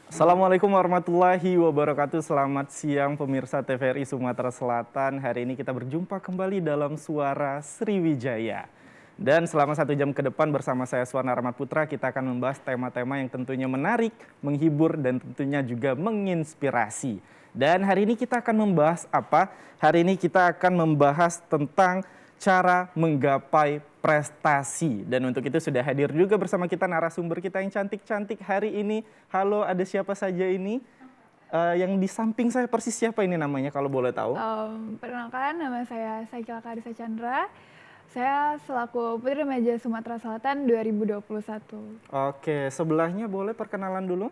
Assalamualaikum warahmatullahi wabarakatuh. Selamat siang pemirsa TVRI Sumatera Selatan. Hari ini kita berjumpa kembali dalam Suara Sriwijaya. Dan selama 1 jam ke depan bersama saya Suwana Rahmat Putra, kita akan membahas tema-tema yang tentunya menarik, menghibur, dan tentunya juga menginspirasi. Dan hari ini kita akan membahas apa? Hari ini kita akan membahas tentang cara menggapai prestasi. Dan untuk itu sudah hadir juga bersama kita narasumber kita yang cantik-cantik hari ini. Halo, ada siapa saja ini? Yang di samping saya persis siapa ini namanya kalau boleh tahu? Perkenalkan, nama saya Saikila Karisa Chandra. Saya selaku Putri Remaja Sumatera Selatan 2021. Oke, sebelahnya boleh perkenalan dulu?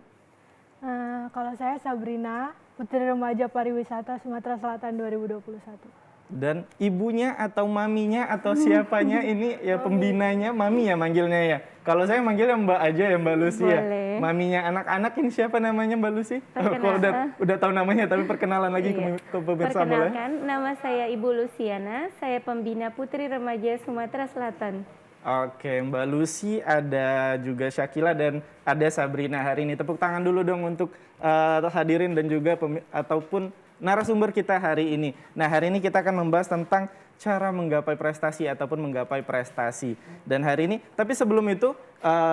Kalau saya Sabrina, Putri Remaja Pariwisata Sumatera Selatan 2021. Dan ibunya atau maminya atau siapanya ini ya pembinanya, mami ya manggilnya ya. Kalau saya manggilnya Mbak aja ya, Mbak Lucy ya. Boleh. Maminya anak-anak ini siapa namanya Mbak Lucy? Kalau udah tahu namanya tapi perkenalan lagi ke pemirsa boleh? Perkenalkan, nama saya Ibu Luciana, saya pembina Putri Remaja Sumatera Selatan. Oke, Mbak Lucy, ada juga Syakila dan ada Sabrina hari ini. Tepuk tangan dulu dong untuk hadirin dan juga ataupun narasumber kita hari ini. Nah, hari ini kita akan membahas tentang cara menggapai prestasi ataupun menggapai prestasi. Dan hari ini, tapi sebelum itu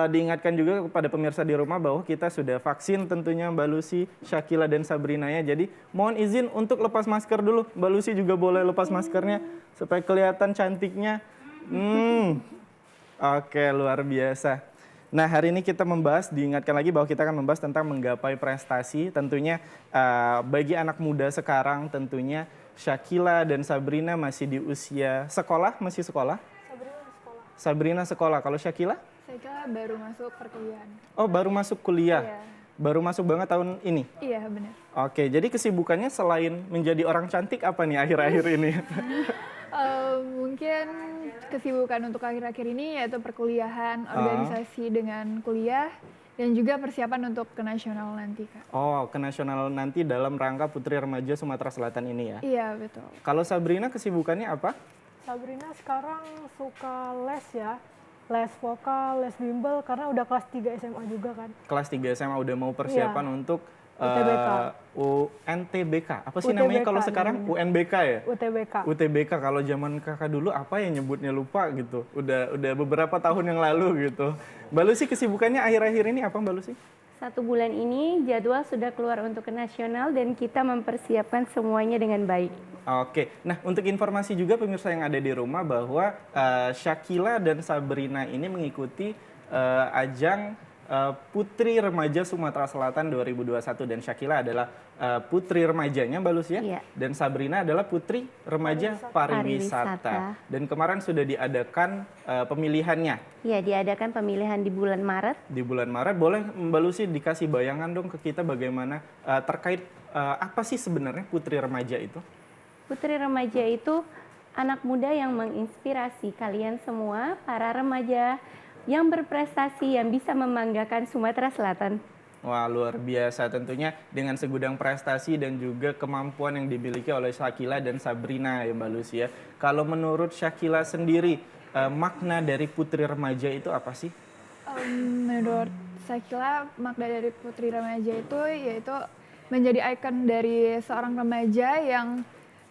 diingatkan juga kepada pemirsa di rumah bahwa kita sudah vaksin tentunya Mbak Lucy, Syakila dan Sabrina ya. Jadi mohon izin untuk lepas masker dulu. Mbak Lucy juga boleh lepas maskernya supaya kelihatan cantiknya. Oke, luar biasa. Nah, hari ini kita diingatkan lagi bahwa kita akan membahas tentang menggapai prestasi. Tentunya bagi anak muda sekarang tentunya Syakila dan Sabrina masih di usia sekolah, masih sekolah? Sabrina sekolah. Kalau Syakila? Saikila baru masuk perkuliahan. Oh, baru masuk kuliah. Iya. Baru masuk banget tahun ini? Iya, benar. Oke, jadi kesibukannya selain menjadi orang cantik apa nih akhir-akhir ini? Mungkin kesibukan untuk akhir-akhir ini yaitu perkuliahan, organisasi dengan kuliah, dan juga persiapan untuk ke nasional nanti, Kak. Oh, ke nasional nanti dalam rangka Putri Remaja Sumatera Selatan ini ya? Iya, betul. Kalau Sabrina kesibukannya apa? Sabrina sekarang suka les ya, les vokal, les bimbel karena udah kelas 3 SMA juga kan. Kelas 3 SMA udah mau persiapan untuk UTBK. UNTBK. Apa sih namanya kalau sekarang? UNBK ya? UTBK. UTBK. Kalau zaman kakak dulu apa ya nyebutnya lupa gitu. Udah beberapa tahun yang lalu gitu. Mbak Lucy kesibukannya akhir-akhir ini apa Mbak Lucy? 1 bulan ini jadwal sudah keluar untuk ke nasional dan kita mempersiapkan semuanya dengan baik. Oke, nah untuk informasi juga pemirsa yang ada di rumah bahwa Syakila dan Sabrina ini mengikuti ajang Putri Remaja Sumatera Selatan 2021 dan Syakila adalah putri remajanya Mbak Lucy ya? Iya. Dan Sabrina adalah putri remaja pariwisata. Dan kemarin sudah diadakan pemilihannya. Ya, diadakan pemilihan di bulan Maret. Di bulan Maret, boleh Mbak Lucy dikasih bayangan dong ke kita bagaimana terkait apa sih sebenarnya putri remaja itu? Putri Remaja itu anak muda yang menginspirasi kalian semua, para remaja yang berprestasi yang bisa membanggakan Sumatera Selatan. Wah, luar biasa tentunya dengan segudang prestasi dan juga kemampuan yang dimiliki oleh Syakila dan Sabrina ya Mbak Lucy ya. Kalau menurut Syakila sendiri, makna dari putri remaja itu apa sih? Menurut Saikila, makna dari Putri Remaja itu yaitu menjadi ikon dari seorang remaja yang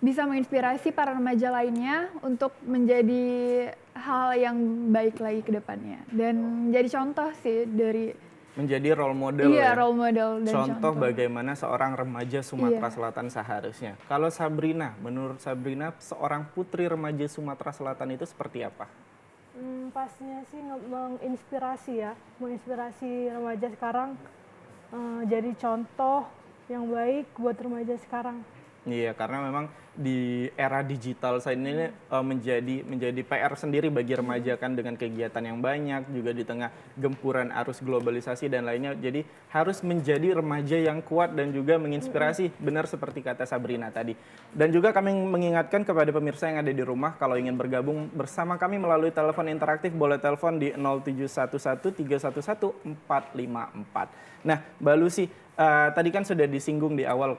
bisa menginspirasi para remaja lainnya untuk menjadi hal yang baik lagi ke depannya. Dan jadi contoh sih dari... Menjadi role model Iya, ya? role model dan Contoh bagaimana seorang remaja Sumatera Selatan seharusnya. Kalau Sabrina, menurut Sabrina seorang putri remaja Sumatera Selatan itu seperti apa? Pastinya sih menginspirasi ya, menginspirasi remaja sekarang jadi contoh yang baik buat remaja sekarang. Iya, karena memang di era digital saat ini menjadi PR sendiri bagi remaja kan dengan kegiatan yang banyak juga di tengah gempuran arus globalisasi dan lainnya. Jadi harus menjadi remaja yang kuat dan juga menginspirasi, benar seperti kata Sabrina tadi. Dan juga kami mengingatkan kepada pemirsa yang ada di rumah kalau ingin bergabung bersama kami melalui telepon interaktif boleh telepon di 0711 311 454. Nah, Mbak Lucy, tadi kan sudah disinggung di awal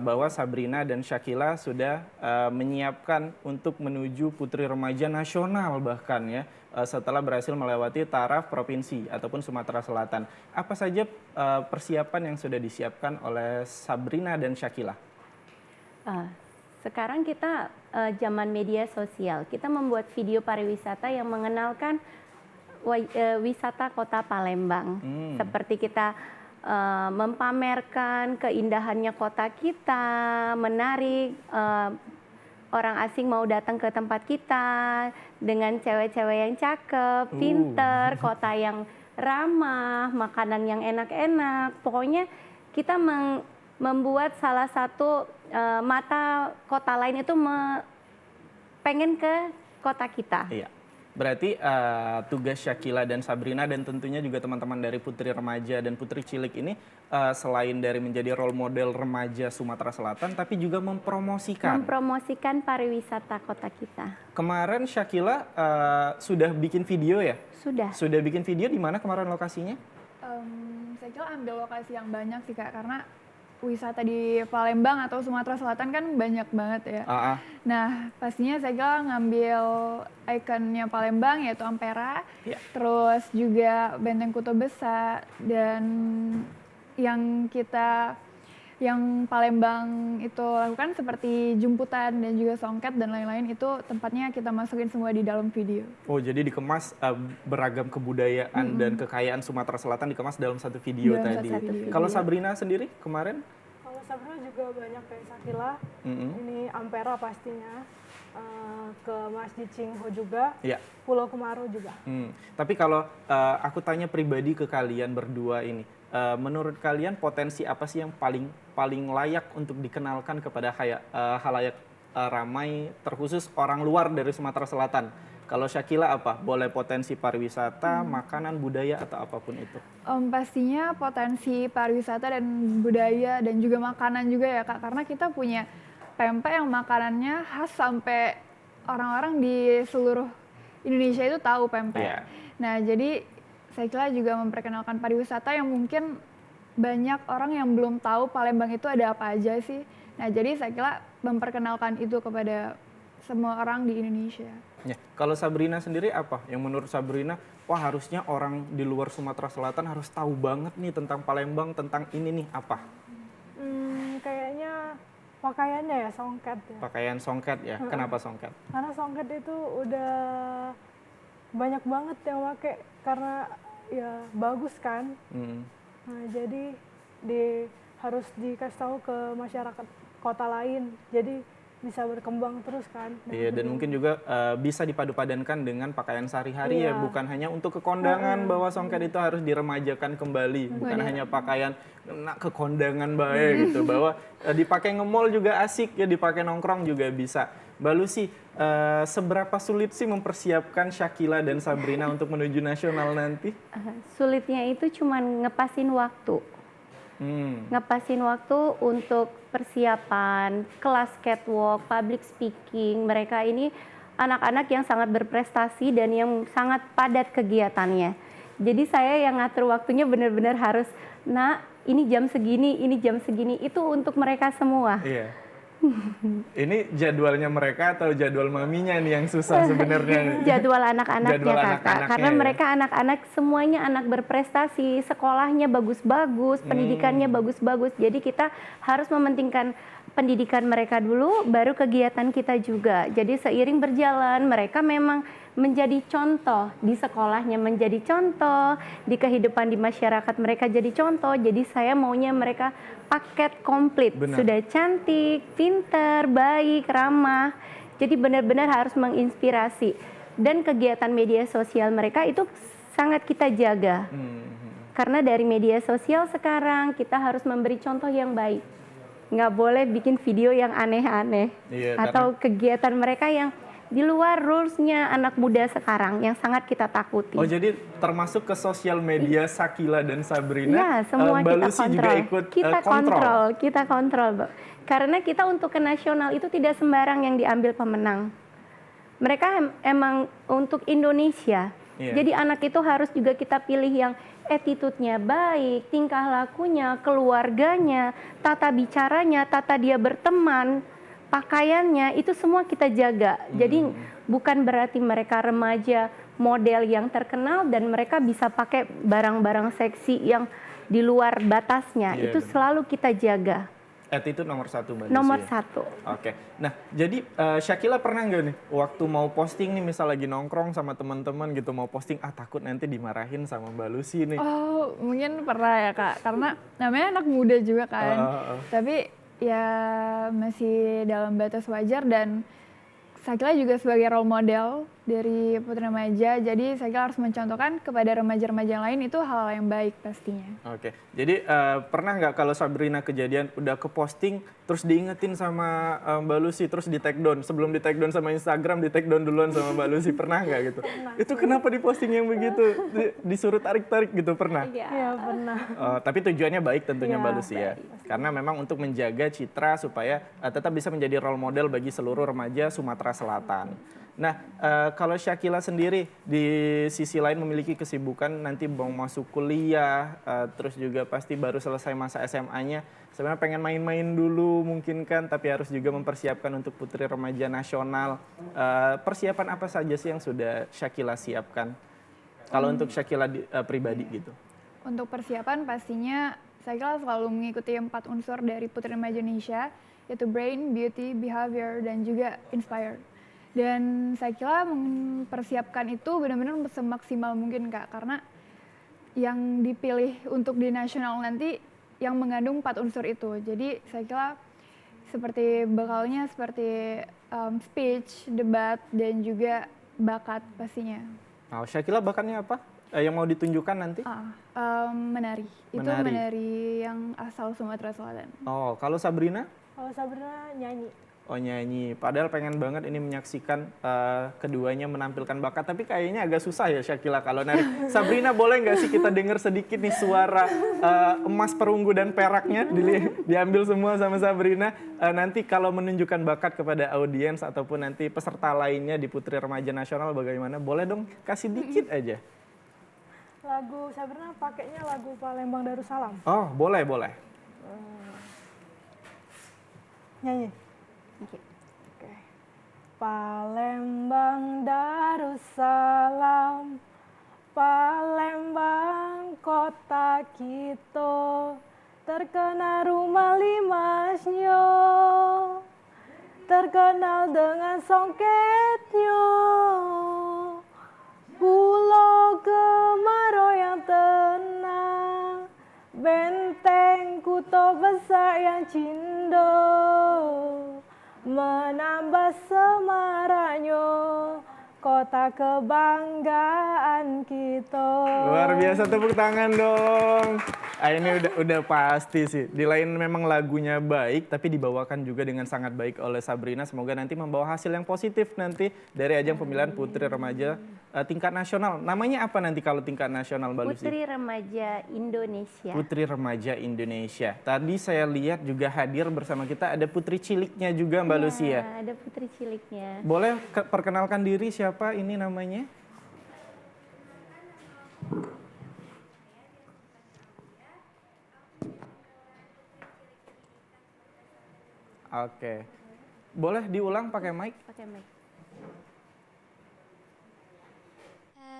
bahwa Sabrina dan Syakila sudah Remaja menyiapkan untuk menuju Putri Remaja Nasional bahkan ya, setelah berhasil melewati taraf provinsi ataupun Sumatera Selatan. Apa saja persiapan yang sudah disiapkan oleh Sabrina dan Shakila? Sekarang kita zaman media sosial, kita membuat video pariwisata yang mengenalkan wisata Kota Palembang. Seperti kita mempamerkan keindahannya kota kita, menarik orang asing mau datang ke tempat kita dengan cewek-cewek yang cakep, pinter, kota yang ramah, makanan yang enak-enak. Pokoknya kita membuat salah satu mata kota lain itu pengen ke kota kita. Iya. Berarti tugas Shakila dan Sabrina dan tentunya juga teman-teman dari Putri Remaja dan Putri Cilik ini selain dari menjadi role model remaja Sumatera Selatan, tapi juga mempromosikan Pariwisata kota kita. Kemarin Shakila sudah bikin video ya? Sudah. Sudah bikin video di mana kemarin lokasinya? Saya kira ambil lokasi yang banyak sih Kak, karena wisata di Palembang atau Sumatera Selatan kan banyak banget ya. Nah, pastinya saya kira ngambil ikonnya Palembang yaitu Ampera, terus juga Benteng Kuto Besa, dan yang Palembang itu lakukan seperti jumputan dan juga songket dan lain-lain, itu tempatnya kita masukin semua di dalam video. Oh, jadi dikemas beragam kebudayaan dan kekayaan Sumatera Selatan dikemas dalam satu video tadi. Kalau Sabrina sendiri kemarin? Kalau Sabrina juga banyak kayak Shakila. Ini Ampera pastinya. Ke Masjid Cingho juga. Pulau Kemarau juga. Tapi kalau aku tanya pribadi ke kalian berdua ini, menurut kalian potensi apa sih yang paling layak untuk dikenalkan kepada halayak ramai, terkhusus orang luar dari Sumatera Selatan? Kalau Shakila apa? Boleh potensi pariwisata, makanan, budaya, atau apapun itu? Pastinya potensi pariwisata dan budaya dan juga makanan juga ya Kak, karena kita punya pempek yang makanannya khas sampai orang-orang di seluruh Indonesia itu tahu pempek. Nah, jadi saya kira juga memperkenalkan pariwisata yang mungkin banyak orang yang belum tahu Palembang itu ada apa aja sih. Nah, jadi saya kira memperkenalkan itu kepada semua orang di Indonesia. Ya, kalau Sabrina sendiri apa? Yang menurut Sabrina, wah harusnya orang di luar Sumatera Selatan harus tahu banget nih tentang Palembang, tentang ini nih, apa? Kayaknya pakaiannya ya, songket ya. Pakaian songket ya, kenapa songket? Karena songket itu udah banyak banget yang pakai, karena ya bagus kan. Nah, jadi harus dikasih tahu ke masyarakat kota lain, jadi bisa berkembang terus kan. Iya, dan mungkin juga bisa dipadu-padankan dengan pakaian sehari-hari ya, bukan hanya untuk kekondangan bahwa songket itu harus diremajakan kembali, bukan hanya pakaian ke kondangan baik gitu, bahwa dipakai nge-mall juga asik ya, dipakai nongkrong juga bisa. Mbak Lucy, seberapa sulit sih mempersiapkan Shakila dan Sabrina untuk menuju nasional nanti? Sulitnya itu cuma ngepasin waktu. Ngepasin waktu untuk persiapan, kelas catwalk, public speaking. Mereka ini anak-anak yang sangat berprestasi dan yang sangat padat kegiatannya. Jadi saya yang ngatur waktunya benar-benar harus, ini jam segini, ini jam segini. Itu untuk mereka semua. Ini jadwalnya mereka atau jadwal maminya nih yang susah sebenarnya? Jadwal anak-anaknya Kakak, karena mereka anak-anak semuanya anak berprestasi, sekolahnya bagus-bagus, pendidikannya bagus-bagus. Jadi kita harus mementingkan pendidikan mereka dulu, baru kegiatan kita juga. Jadi seiring berjalan mereka memang menjadi contoh di sekolahnya, menjadi contoh di kehidupan di masyarakat mereka jadi contoh. Jadi saya maunya mereka paket komplit. Sudah cantik, pinter, baik, ramah. Jadi benar-benar harus menginspirasi. Dan kegiatan media sosial mereka itu sangat kita jaga. Karena dari media sosial sekarang kita harus memberi contoh yang baik. Nggak boleh bikin video yang aneh-aneh. Atau kegiatan mereka yang di luar rules-nya anak muda sekarang yang sangat kita takuti. Oh, jadi termasuk ke sosial media Shakila dan Sabrina, ya, semua Mbak kita Lucy kontrol. juga ikut Kita kontrol, Mbak. Karena kita untuk ke nasional itu tidak sembarang yang diambil pemenang. Mereka emang untuk Indonesia. Jadi anak itu harus juga kita pilih yang attitude-nya baik, tingkah lakunya, keluarganya, tata bicaranya, tata dia berteman. pakaiannya itu semua kita jaga. Jadi bukan berarti mereka remaja model yang terkenal dan mereka bisa pakai barang-barang seksi yang di luar batasnya. Iya, Itu benar. selalu kita jaga. Attitude nomor satu Mbak Desi Nomor ya? satu. Oke, nah jadi Syakila pernah nggak nih waktu mau posting nih, misal lagi nongkrong sama teman-teman gitu mau posting, takut nanti dimarahin sama Mbak Lucy nih. Oh, mungkin pernah ya Kak, karena namanya anak muda juga kan. Tapi ya masih dalam batas wajar dan Sakila juga sebagai role model dari putri remaja, jadi Sakila harus mencontohkan kepada remaja-remaja lain itu hal yang baik pastinya. Oke, jadi pernah nggak kalau Sabrina kejadian udah ke posting terus diingetin sama Mbak Lucy terus di take down, sebelum di take down sama Instagram di take down duluan sama Mbak Lucy, pernah nggak gitu? Itu kenapa di posting yang begitu disuruh tarik-tarik gitu, pernah? Iya pernah. Tapi tujuannya baik tentunya Iya, Mbak Lucy ya, karena memang untuk menjaga citra supaya tetap bisa menjadi role model bagi seluruh remaja Sumatera Selatan. Nah, kalau Syakila sendiri di sisi lain memiliki kesibukan nanti mau masuk kuliah, terus juga pasti baru selesai masa SMA-nya, sebenarnya pengen main-main dulu mungkin kan, tapi harus juga mempersiapkan untuk Putri Remaja Nasional. Persiapan apa saja sih yang sudah Syakila siapkan? Kalau untuk Syakila pribadi gitu. Untuk persiapan pastinya Sakila selalu mengikuti 4 unsur dari Putri Remaja Indonesia, yaitu brain, beauty, behavior, dan juga inspire. Dan Sakila mempersiapkan itu benar-benar semaksimal mungkin Kak, karena yang dipilih untuk di nasional nanti yang mengandung 4 unsur itu. Jadi Sakila seperti bekalnya seperti speech, debat, dan juga bakat pastinya. Nah, Syakila bakatnya apa? Yang mau ditunjukkan nanti? Menari. Itu Menari. menari yang asal Sumatera Selatan. Oh, kalau Sabrina? Kalau Sabrina nyanyi. Oh, nyanyi. Padahal pengen banget ini menyaksikan keduanya menampilkan bakat, tapi kayaknya agak susah ya Syakila kalau nari. Sabrina, boleh nggak sih kita dengar sedikit nih suara emas, perunggu, dan peraknya diambil semua sama Sabrina. Nanti kalau menunjukkan bakat kepada audiens ataupun nanti peserta lainnya di Putri Remaja Nasional bagaimana? Boleh dong kasih dikit aja. Lagu Sabrina pakainya lagu Palembang Darussalam. Oh, boleh, boleh. Nyanyi. Oke. Palembang Darussalam, Palembang kota kita, terkenal rumah limasnya, terkenal dengan songketnya. Pulau Kemarau yang tenang, benteng kuto besar yang cindo, menambah semaraknya kota kebanggaan kita. Luar biasa, tepuk tangan dong. Ini udah pasti sih. Di lain memang lagunya baik, tapi dibawakan juga dengan sangat baik oleh Sabrina. Semoga nanti membawa hasil yang positif nanti dari ajang pemilihan Putri Remaja tingkat nasional. Namanya apa nanti kalau tingkat nasional, Mbak Lucy? Putri Remaja Indonesia. Putri Remaja Indonesia. Tadi saya lihat juga hadir bersama kita ada putri ciliknya juga, Mbak Lucy ya. Ada putri ciliknya. Boleh perkenalkan diri, siapa ini namanya? Oke. Boleh diulang pakai mic? Pakai mic.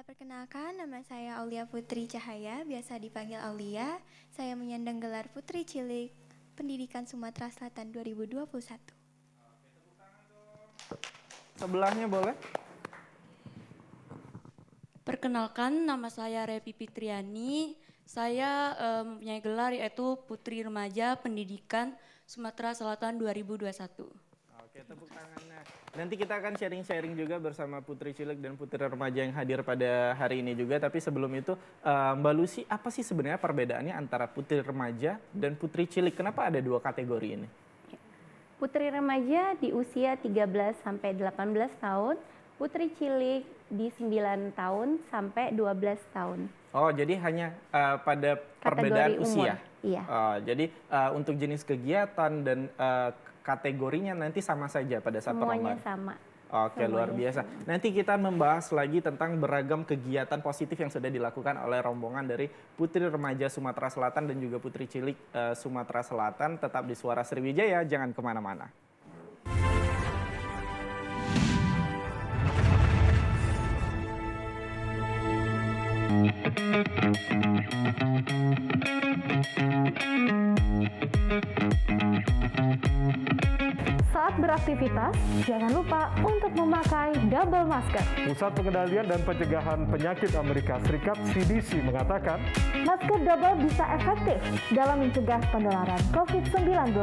Perkenalkan, nama saya Aulia Putri Cahaya, biasa dipanggil Aulia. Saya menyandang gelar Putri Cilik Pendidikan Sumatera Selatan 2021. Sebelahnya boleh? Perkenalkan, nama saya Revi Fitriani. Saya mempunyai gelar yaitu Putri Remaja Pendidikan Sumatera Selatan 2021. Oke, tepuk tangannya. Nanti kita akan sharing-sharing juga bersama Putri Cilik dan Putri Remaja yang hadir pada hari ini juga. Tapi sebelum itu, Mbak Lucy, apa sih sebenarnya perbedaannya antara Putri Remaja dan Putri Cilik? Kenapa ada dua kategori ini? Putri Remaja di usia 13 sampai 18 tahun, Putri Cilik di 9 tahun sampai 12 tahun. Oh, jadi hanya pada Kategori perbedaan umur. usia? Iya. Jadi untuk jenis kegiatan dan kategorinya nanti sama saja pada saat Semuanya perlombaan? sama. Oke, luar biasa. Nanti kita membahas lagi tentang beragam kegiatan positif yang sudah dilakukan oleh rombongan dari Putri Remaja Sumatera Selatan dan juga Putri Cilik Sumatera Selatan. Tetap di Suara Sriwijaya, jangan kemana-mana. Saat beraktivitas, jangan lupa untuk memakai double masker. Pusat Pengendalian dan Pencegahan Penyakit Amerika Serikat (CDC) mengatakan, Masker double bisa efektif dalam mencegah penularan COVID-19.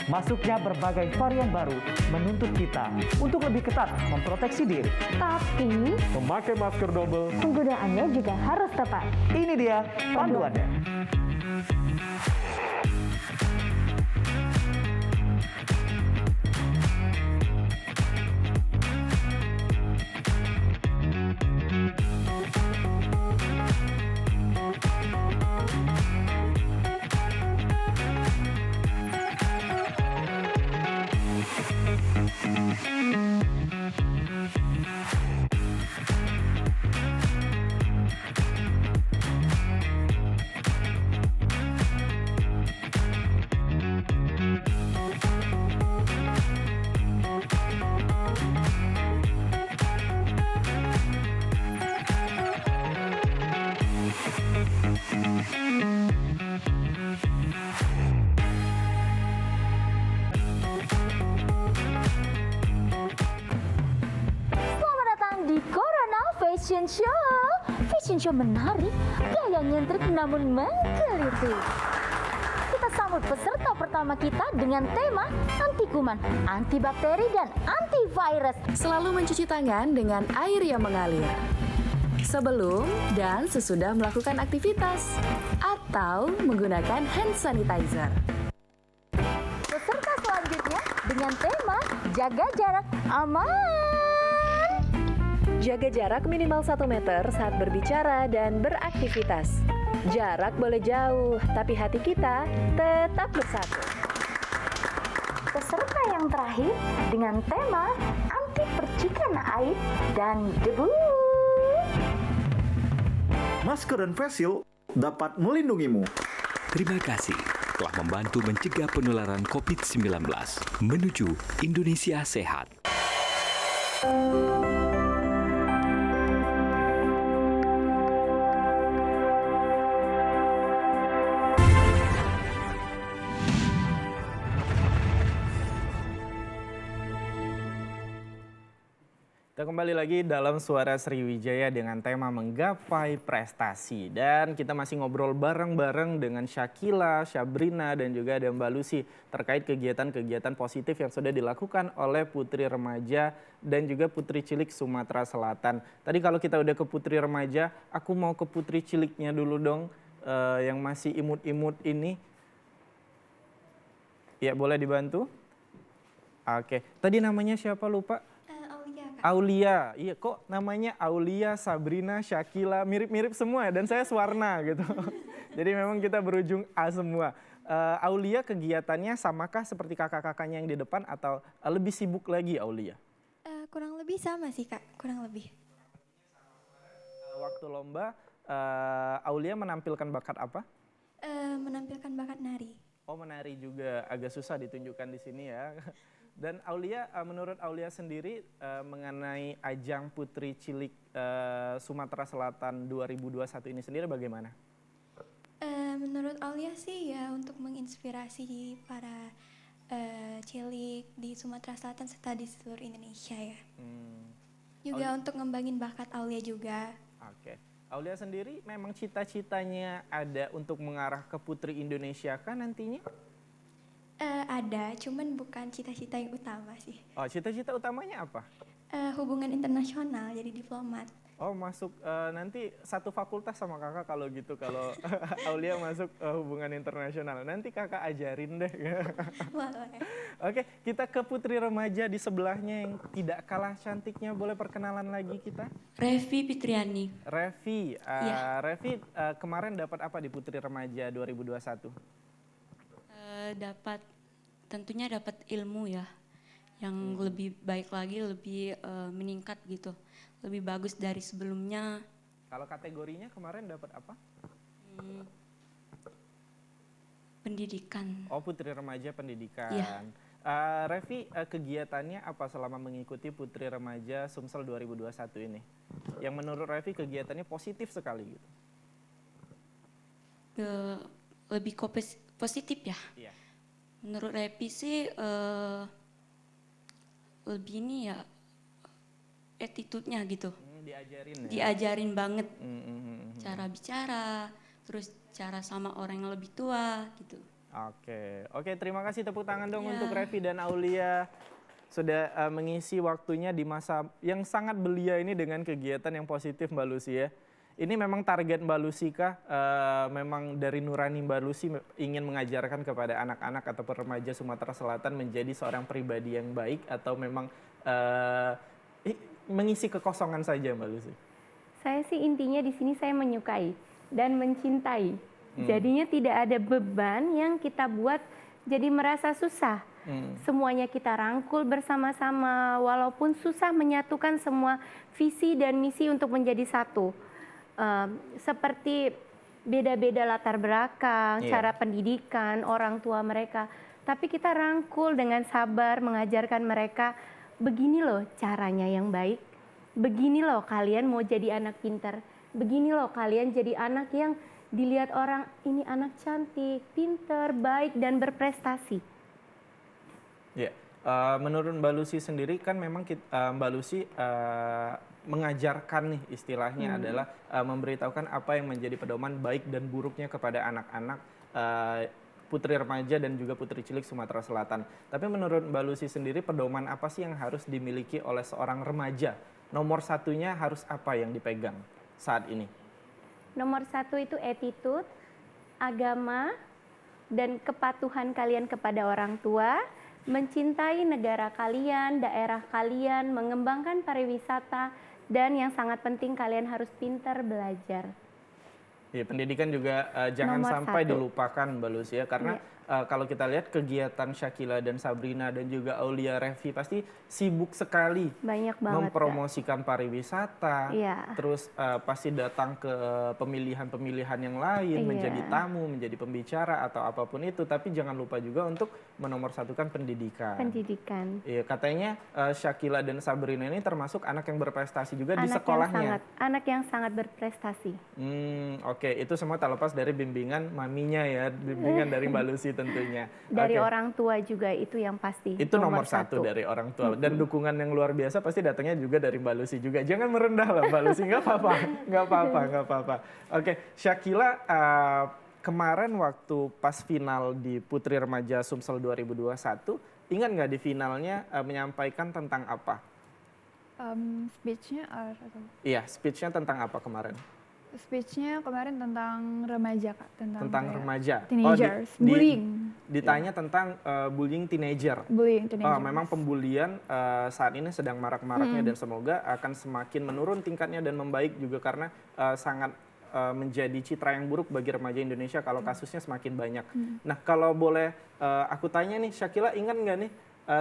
Masuknya berbagai varian baru menuntut kita untuk lebih ketat memproteksi diri. Tapi, memakai masker double penggunaannya juga harus tepat. Ini dia panduannya. Selamat datang di Corona Fashion Show. Fashion Show menarik, gaya nyentrik namun menggeliti. Kita sambut peserta pertama kita dengan tema anti kuman, antibakteri, dan antivirus. Selalu mencuci tangan dengan air yang mengalir. Sebelum dan sesudah melakukan aktivitas atau menggunakan hand sanitizer. Peserta selanjutnya dengan tema jaga jarak aman. Jaga jarak minimal 1 meter saat berbicara dan beraktivitas. Jarak boleh jauh, tapi hati kita tetap bersatu. Peserta yang terakhir dengan tema anti percikan air dan debu. Masker dan face shield dapat melindungimu. Terima kasih telah membantu mencegah penularan COVID-19 menuju Indonesia sehat. Kita kembali lagi dalam Suara Sriwijaya dengan tema menggapai prestasi. Dan kita masih ngobrol bareng-bareng dengan Syakila, Syabrina, dan juga ada Mbak Lucy terkait kegiatan-kegiatan positif yang sudah dilakukan oleh putri remaja dan juga putri cilik Sumatera Selatan. Tadi kalau kita udah ke putri remaja, aku mau ke putri ciliknya dulu dong, yang masih imut-imut ini. Ya, boleh dibantu? Oke, tadi namanya siapa lupa? Aulia, iya kok namanya Aulia, Sabrina, Syakila, mirip-mirip semua ya, dan saya Swarna gitu. Jadi memang kita berujung A semua. Aulia kegiatannya samakah seperti kakak-kakaknya yang di depan atau lebih sibuk lagi Aulia? Kurang lebih sama sih Kak, kurang lebih. Waktu lomba, Aulia menampilkan bakat apa? Menampilkan bakat nari. Oh, menari juga agak susah ditunjukkan di sini ya. Dan Aulia, menurut Aulia sendiri mengenai ajang Putri Cilik Sumatera Selatan 2021 ini sendiri bagaimana? Menurut Aulia sih ya untuk menginspirasi para cilik di Sumatera Selatan serta di seluruh Indonesia ya. Juga untuk ngembangin bakat Aulia juga. Oke. Aulia sendiri memang cita-citanya ada untuk mengarah ke Putri Indonesia kan nantinya? Ada, cuman bukan cita-cita yang utama sih. Oh, cita-cita utamanya apa? Hubungan internasional, jadi diplomat. Oh, masuk nanti satu fakultas sama kakak kalau gitu, kalau Aulia masuk hubungan internasional. Nanti kakak ajarin deh. Boleh. Oke, kita ke putri remaja di sebelahnya yang tidak kalah cantiknya. Boleh perkenalan lagi kita? Revi Fitriani. Revi, Iya. Revi kemarin dapat apa di putri remaja 2021? Tentunya dapat ilmu ya, yang lebih baik lagi, lebih meningkat gitu, lebih bagus dari sebelumnya. Kalau kategorinya kemarin dapat apa? Pendidikan. Oh, putri remaja pendidikan. Iya. Revi, kegiatannya apa selama mengikuti putri remaja Sumsel 2021 ini? Yang menurut Revi kegiatannya positif sekali gitu. lebih positif ya. Iya. Menurut Repi sih lebih ini ya attitude-nya gitu. Diajarin ya? Diajarin banget. Cara bicara, terus cara sama orang yang lebih tua gitu. Oke, terima kasih, tepuk tangan dong untuk Revi dan Aulia sudah mengisi waktunya di masa yang sangat belia ini dengan kegiatan yang positif Mbak Lucy ya. Ini memang target Mbak Lucy kah? Memang dari nurani Mbak Lucy ingin mengajarkan kepada anak-anak atau remaja Sumatera Selatan menjadi seorang pribadi yang baik, atau memang mengisi kekosongan saja Mbak Lucy? Saya sih intinya di sini saya menyukai dan mencintai. Jadinya tidak ada beban yang kita buat jadi merasa susah. Semuanya kita rangkul bersama-sama, walaupun susah menyatukan semua visi dan misi untuk menjadi satu. Seperti beda-beda latar belakang, cara pendidikan, orang tua mereka. Tapi kita rangkul dengan sabar, mengajarkan mereka, begini loh caranya yang baik, begini loh kalian mau jadi anak pintar, begini loh kalian jadi anak yang dilihat orang, ini anak cantik, pintar, baik, dan berprestasi. Ya, menurut Mbak Lucy sendiri kan memang Mbak Lucy mengajarkan nih istilahnya adalah memberitahukan apa yang menjadi pedoman baik dan buruknya kepada anak-anak putri remaja dan juga putri cilik Sumatera Selatan. Tapi menurut Mbak Lucy sendiri pedoman apa sih yang harus dimiliki oleh seorang remaja? Nomor satunya harus apa yang dipegang saat ini? Nomor satu itu attitude, agama, dan kepatuhan kalian kepada orang tua, mencintai negara kalian, daerah kalian, mengembangkan pariwisata, dan yang sangat penting kalian harus pintar belajar. Ya, pendidikan juga jangan Nomor sampai satu. dilupakan Mbak Lucy ya, karena kalau kita lihat kegiatan Syakila dan Sabrina dan juga Aulia Revi pasti sibuk sekali Banyak banget, mempromosikan pariwisata, Iya. terus pasti datang ke pemilihan-pemilihan yang lain, Iya. menjadi tamu, menjadi pembicara atau apapun itu, tapi jangan lupa juga untuk menomorsatukan pendidikan. Pendidikan. Iya, katanya Syakila dan Sabrina ini termasuk anak yang berprestasi juga di Anak sekolahnya. anak yang sangat berprestasi. Oke, itu semua tak lepas dari bimbingan maminya ya, bimbingan dari Mbak Lucy tentunya. Dari Oke. orang tua juga itu yang pasti. Itu nomor satu dari orang tua, dan dukungan yang luar biasa pasti datangnya juga dari Mbak Lucy juga. Jangan merendah lah Mbak Lucy, nggak apa-apa, nggak apa-apa. Oke, Syakila, kemarin waktu pas final di Putri Remaja Sumsel 2021, ingat nggak di finalnya menyampaikan tentang apa? Speech-nya atau? Iya, speech-nya tentang apa kemarin? Speech-nya kemarin tentang remaja Kak, tentang kayak remaja. teenagers, bullying. Ditanya tentang bullying teenager. Bullying teenagers. Memang pembulian saat ini sedang marak-maraknya dan semoga akan semakin menurun tingkatnya dan membaik juga, karena sangat menjadi citra yang buruk bagi remaja Indonesia kalau kasusnya semakin banyak. Nah, kalau boleh aku tanya nih, Syakila ingat nggak nih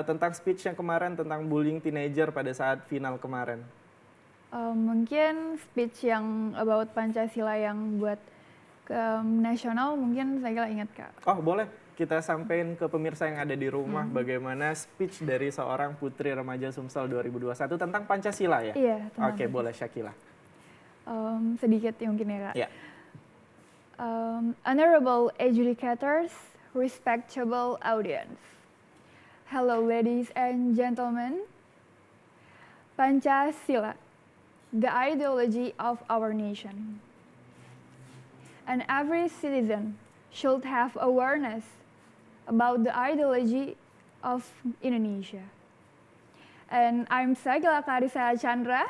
tentang speech yang kemarin tentang bullying teenager pada saat final kemarin? Mungkin speech yang about Pancasila yang buat ke nasional mungkin saya kira ingat Kak. Oh, boleh kita sampaikan ke pemirsa yang ada di rumah bagaimana speech dari seorang putri remaja Sumsel 2021 tentang Pancasila ya? Iya. Oke, boleh Syakila. Sedikit mungkin ya Kak. Ya. Honorable educators, respectable audience. Hello ladies and gentlemen. Pancasila, the ideology of our nation. And every citizen should have awareness about the ideology of Indonesia. And I'm Syakila Clarissa Chandra,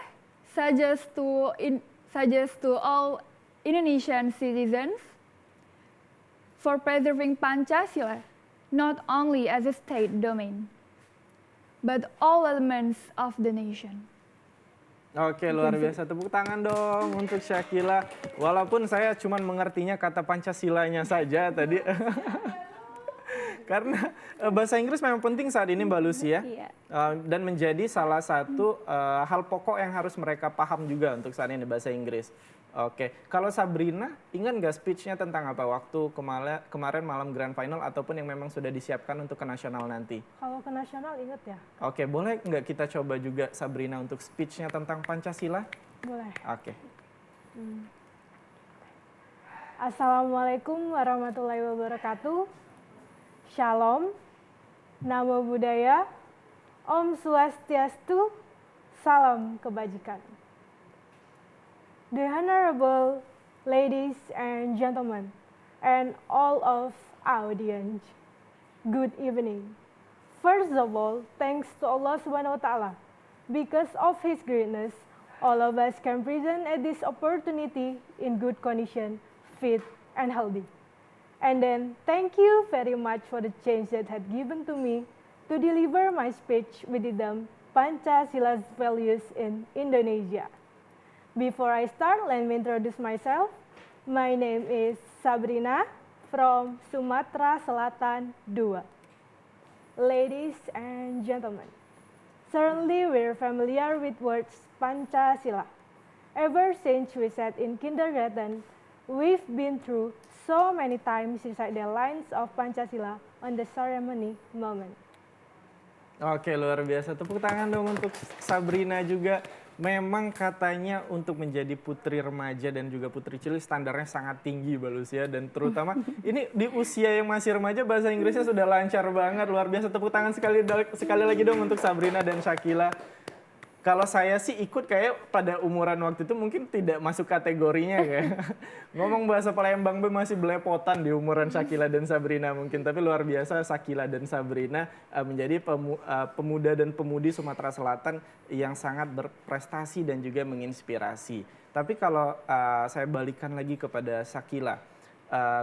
suggest to all Indonesian citizens for preserving Pancasila not only as a state domain, but all elements of the nation. Oke, luar biasa. Tepuk tangan dong untuk Syakila. Walaupun saya cuma mengertinya kata Pancasilanya saja tadi. Karena bahasa Inggris memang penting saat ini Mbak Lucy ya. Dan menjadi salah satu hal pokok yang harus mereka paham juga untuk saat ini bahasa Inggris. Oke, kalau Sabrina, ingat nggak speech-nya tentang apa waktu kemarin malam Grand Final ataupun yang memang sudah disiapkan untuk ke nasional nanti? Kalau ke nasional inget ya? Oke, boleh nggak kita coba juga Sabrina untuk speech-nya tentang Pancasila? Boleh. Oke. Assalamualaikum warahmatullahi wabarakatuh. Shalom, Namo Buddhaya, Om Swastiastu, Salam Kebajikan. The Honorable ladies and gentlemen, and all of audience, good evening. First of all, thanks to Allah Subhanahu wa Ta'ala. Because of His greatness, all of us can present at this opportunity in good condition, fit and healthy. And then, thank you very much for the chance that had given to me to deliver my speech with the Pancasila's values in Indonesia. Before I start, let me introduce myself. My name is Sabrina from Sumatera Selatan II. Ladies and gentlemen, certainly we're familiar with words Pancasila. Ever since we sat in kindergarten, we've been through so many times recite the lines of Pancasila on the ceremony moment. Oke, luar biasa. Tepuk tangan dong untuk Sabrina juga. Memang katanya untuk menjadi putri remaja dan juga putri cilik standarnya sangat tinggi Balus ya. Dan terutama ini di usia yang masih remaja bahasa Inggrisnya sudah lancar banget. Luar biasa. Tepuk tangan sekali lagi dong untuk Sabrina dan Shakila. Kalau saya sih ikut kayak pada umuran waktu itu mungkin tidak masuk kategorinya ya. Ngomong bahasa Palembang masih belepotan di umuran Shakila dan Sabrina mungkin. Tapi luar biasa Shakila dan Sabrina menjadi pemuda dan pemudi Sumatera Selatan yang sangat berprestasi dan juga menginspirasi. Tapi kalau saya balikan lagi kepada Shakila.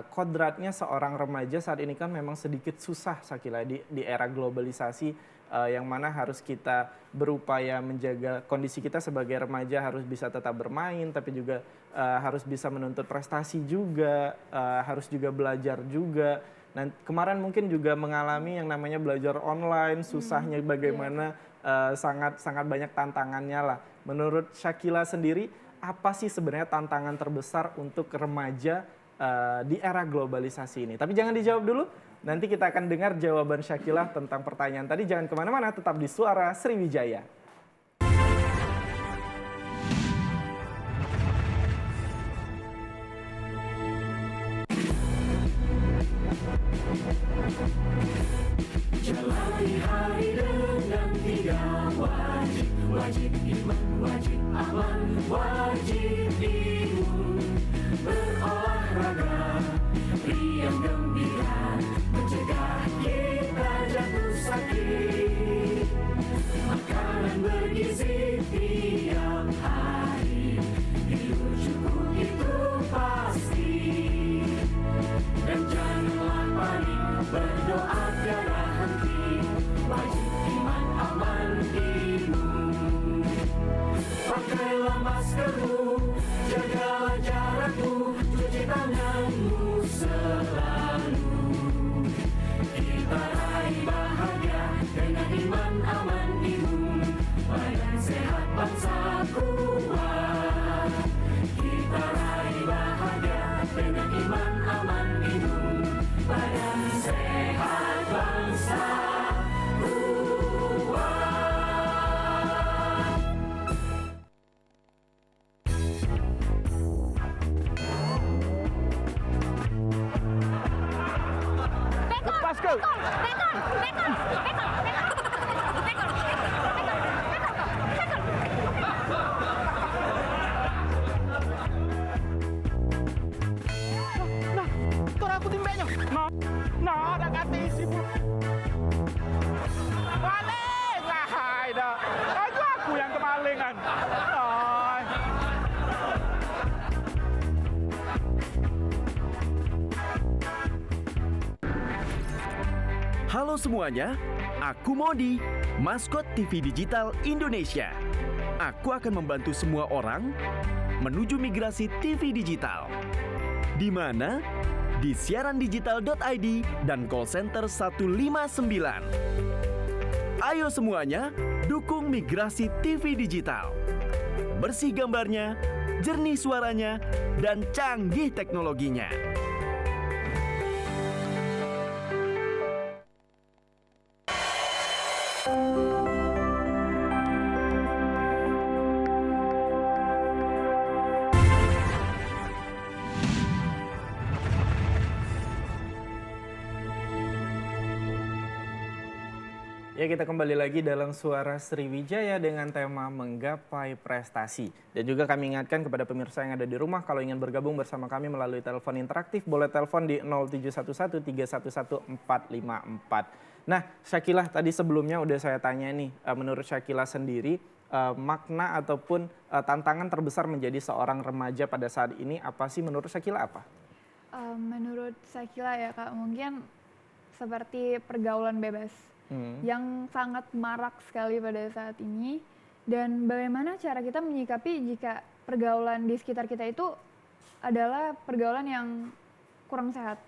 Kodratnya seorang remaja saat ini kan memang sedikit susah Shakila di era globalisasi. Yang mana harus kita berupaya menjaga kondisi kita sebagai remaja harus bisa tetap bermain tapi juga harus bisa menuntut prestasi juga, harus juga belajar juga. Nah, kemarin mungkin juga mengalami yang namanya belajar online, susahnya bagaimana, sangat banyak tantangannya lah. Menurut Shakila sendiri, apa sih sebenarnya tantangan terbesar untuk remaja di era globalisasi ini? Tapi jangan dijawab dulu. Nanti kita akan dengar jawaban Shakila tentang pertanyaan tadi. Jangan kemana-mana, tetap di Suara Sriwijaya. Jalani hari dengan 3 wajib. Wajib iman, wajib aman, wajib imun. Berolahraga, riang gembira, mencegah kita jatuh sakit. Makanan bergizi tiap hari, tidur cukup itu pasti. Dan janganlah panik, berdoa tiada henti. Wajib iman, aman, imun. Pakailah maskermu, jagalah jarakmu, cuci tanganmu selalu. Kita raih bahagia dengan iman, aman, imun. Badan sehat, bangsa kuat. Kita raih bahagia dengan iman, aman, imun. Badan sehat, bangsa kuat. Lepaskan! Nah, tor aku timbeknya. Nah, ada kata isi pula. Balik! Lah, dah. Aku yang kemalingan. Halo semuanya, aku Modi, maskot TV Digital Indonesia. Aku akan membantu semua orang menuju migrasi TV digital. Di mana? Di siarandigital.id dan call center 159. Ayo semuanya, dukung migrasi TV digital. Bersih gambarnya, jernih suaranya, dan canggih teknologinya. Ya, kita kembali lagi dalam Suara Sriwijaya dengan tema Menggapai Prestasi. Dan juga kami ingatkan kepada pemirsa yang ada di rumah, kalau ingin bergabung bersama kami melalui telepon interaktif, boleh telepon di 0711 311 454. Nah, Syakilah, tadi sebelumnya udah saya tanya nih, menurut Syakilah sendiri, makna ataupun tantangan terbesar menjadi seorang remaja pada saat ini apa sih menurut Syakilah apa? Menurut Syakilah ya Kak, mungkin seperti pergaulan bebas. Yang sangat marak sekali pada saat ini, dan bagaimana cara kita menyikapi jika pergaulan di sekitar kita itu adalah pergaulan yang kurang sehat.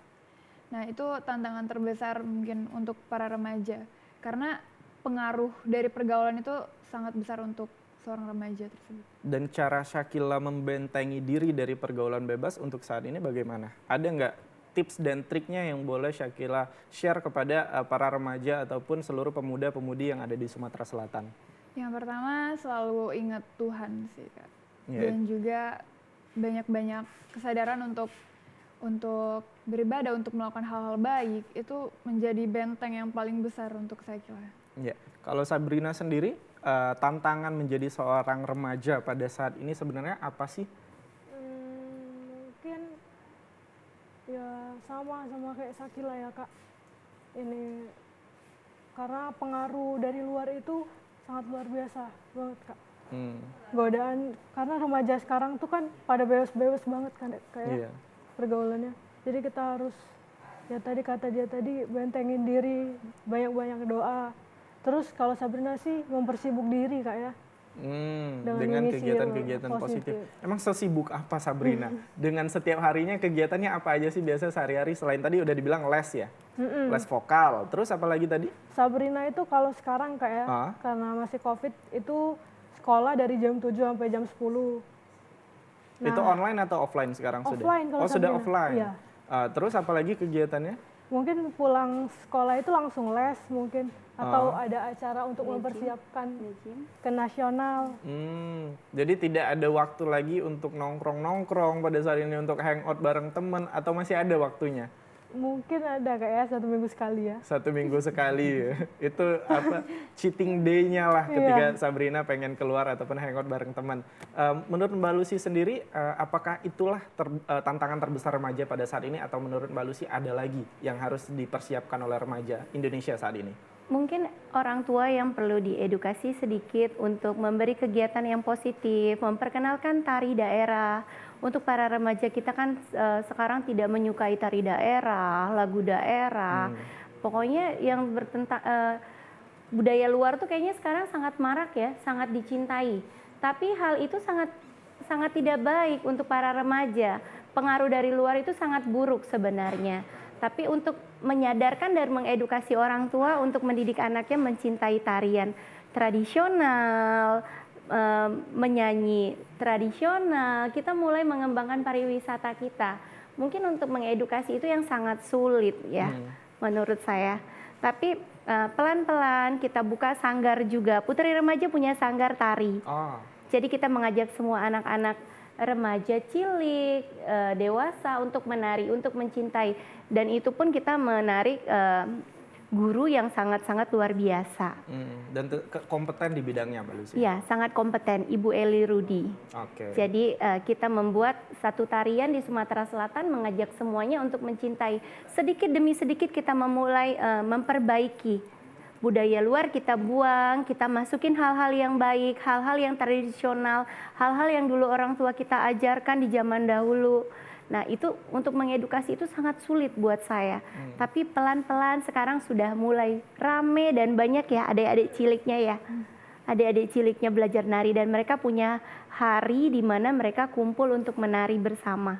Nah, itu tantangan terbesar mungkin untuk para remaja, karena pengaruh dari pergaulan itu sangat besar untuk seorang remaja tersebut. Dan cara Syakilah membentengi diri dari pergaulan bebas untuk saat ini bagaimana? Ada nggak tips dan triknya yang boleh Syakilah share kepada para remaja ataupun seluruh pemuda-pemudi yang ada di Sumatera Selatan? Yang pertama, selalu ingat Tuhan sih Kak. Yeah. Dan juga banyak-banyak kesadaran untuk beribadah, untuk melakukan hal-hal baik, itu menjadi benteng yang paling besar untuk Syakilah. Ya, kalau Sabrina sendiri, tantangan menjadi seorang remaja pada saat ini sebenarnya apa sih? Mungkin ya sama kayak Syakilah ya Kak. Ini karena pengaruh dari luar itu sangat luar biasa banget Kak. Godaan, karena remaja sekarang tuh kan pada bebas-bebas banget kan kayak pergaulannya. Jadi kita harus, ya tadi kata dia tadi, bentengin diri, banyak-banyak doa. Terus kalau Sabrina sih mempersibuk diri Kak ya. Dengan kegiatan-kegiatan positif. Emang sesibuk apa Sabrina? Dengan setiap harinya kegiatannya apa aja sih biasa sehari-hari? Selain tadi udah dibilang les ya, les vokal. Terus apa lagi tadi? Sabrina itu kalau sekarang Kak ya, karena masih COVID itu sekolah dari jam 7 sampai jam 10. Nah, itu online atau offline sekarang offline sudah? Kalau sudah Sabrina. offline. Iya. Terus apa lagi kegiatannya? Mungkin pulang sekolah itu langsung les mungkin. Atau ada acara untuk mempersiapkan ke nasional. Jadi tidak ada waktu lagi untuk nongkrong-nongkrong pada saat ini, untuk hangout bareng teman, atau masih ada waktunya? Mungkin ada kayak 1 minggu sekali ya. 1 minggu sekali ya. Itu apa, cheating day-nya lah ketika Sabrina pengen keluar ataupun hangout bareng teman. Menurut Mbak Lucy sendiri, apakah itulah tantangan terbesar remaja pada saat ini, atau menurut Mbak Lucy ada lagi yang harus dipersiapkan oleh remaja Indonesia saat ini? Mungkin orang tua yang perlu diedukasi sedikit untuk memberi kegiatan yang positif, memperkenalkan tari daerah. Untuk para remaja kita kan sekarang tidak menyukai tari daerah, lagu daerah. Pokoknya yang bertentang budaya luar tuh kayaknya sekarang sangat marak ya, sangat dicintai. Tapi hal itu sangat tidak baik untuk para remaja. Pengaruh dari luar itu sangat buruk sebenarnya. Tapi untuk menyadarkan dan mengedukasi orang tua untuk mendidik anaknya mencintai tarian tradisional, menyanyi tradisional, kita mulai mengembangkan pariwisata kita. Mungkin untuk mengedukasi itu yang sangat sulit ya, menurut saya. Tapi pelan-pelan kita buka sanggar juga. Putri Remaja punya sanggar tari. Jadi kita mengajak semua anak-anak remaja cilik, dewasa untuk menari, untuk mencintai. Dan itu pun kita menarik guru yang sangat-sangat luar biasa. Dan kompeten di bidangnya Mbak Lucy? Iya, sangat kompeten, Ibu Eli Rudi. Jadi kita membuat satu tarian di Sumatera Selatan, mengajak semuanya untuk mencintai. Sedikit demi sedikit kita memulai memperbaiki. Budaya luar kita buang, kita masukin hal-hal yang baik, hal-hal yang tradisional, hal-hal yang dulu orang tua kita ajarkan di zaman dahulu. Nah itu untuk mengedukasi itu sangat sulit buat saya. Tapi pelan-pelan sekarang sudah mulai rame dan banyak ya adik-adik ciliknya ya. Adik-adik ciliknya belajar nari dan mereka punya hari di mana mereka kumpul untuk menari bersama.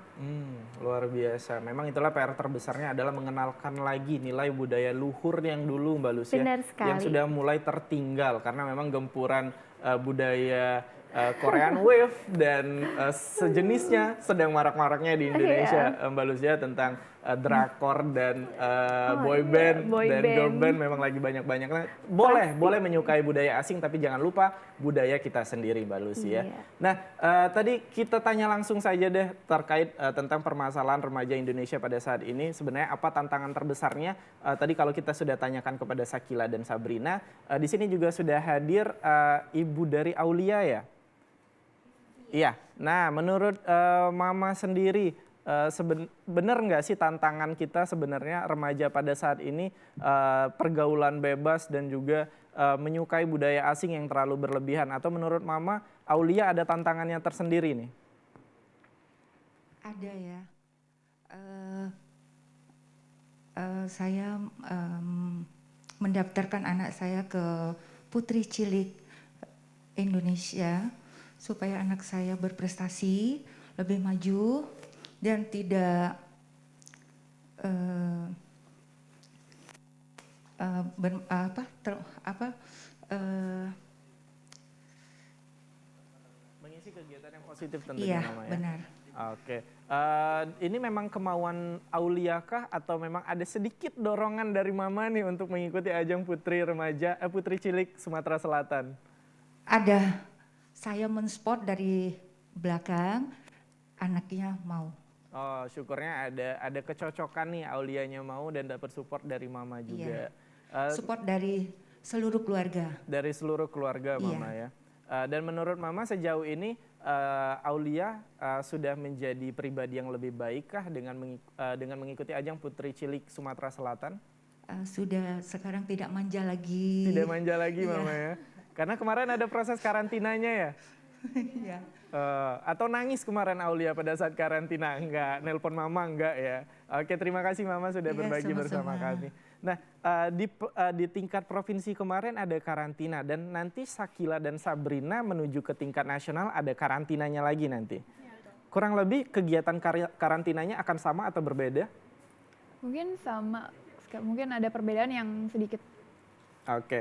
Luar biasa. Memang itulah PR terbesarnya adalah mengenalkan lagi nilai budaya luhur yang dulu Mbak Lucy, Benar sekali. yang sudah mulai tertinggal karena memang gempuran budaya Korean Wave dan sejenisnya sedang marak-maraknya di Indonesia, Mbak Lucia, tentang drakor dan boy band dan girl band memang lagi banyak-banyaknya. Boleh menyukai budaya asing, tapi jangan lupa budaya kita sendiri, Mbak Lucia. Nah, tadi kita tanya langsung saja deh terkait tentang permasalahan remaja Indonesia pada saat ini. Sebenarnya apa tantangan terbesarnya? Tadi kalau kita sudah tanyakan kepada Sakila dan Sabrina, di sini juga sudah hadir ibu dari Aulia ya? Iya. Nah, menurut Mama sendiri, benar nggak sih tantangan kita sebenarnya remaja pada saat ini pergaulan bebas dan juga menyukai budaya asing yang terlalu berlebihan? Atau menurut Mama, Aulia ada tantangannya tersendiri nih? Ada ya. Saya mendaftarkan anak saya ke Putri Cilik Indonesia supaya anak saya berprestasi, lebih maju, dan tidak mengisi kegiatan yang positif tentunya, Mama ya. Benar. Oke, ini memang kemauan Aulia kah atau memang ada sedikit dorongan dari Mama nih untuk mengikuti ajang Putri Cilik Sumatera Selatan? Ada, saya mensupport dari belakang, anaknya mau. Oh, syukurnya ada kecocokan nih, Aulianya mau dan dapat support dari Mama juga. Support dari seluruh keluarga. Dari seluruh keluarga, Mama ya. Dan menurut Mama sejauh ini Aulia sudah menjadi pribadi yang lebih baik kah dengan mengikuti ajang Putri Cilik Sumatera Selatan? Sudah, sekarang tidak manja lagi. Tidak manja lagi, Mama ya. Karena kemarin ada proses karantinanya ya? Iya. Atau nangis kemarin Aulia pada saat karantina? Enggak, nelpon Mama enggak ya? Oke, terima kasih Mama sudah berbagi bersama kami. Nah, di tingkat provinsi kemarin ada karantina dan nanti Sakila dan Sabrina menuju ke tingkat nasional ada karantinanya lagi nanti. Kurang lebih kegiatan karantinanya akan sama atau berbeda? Mungkin sama, mungkin ada perbedaan yang sedikit. Oke,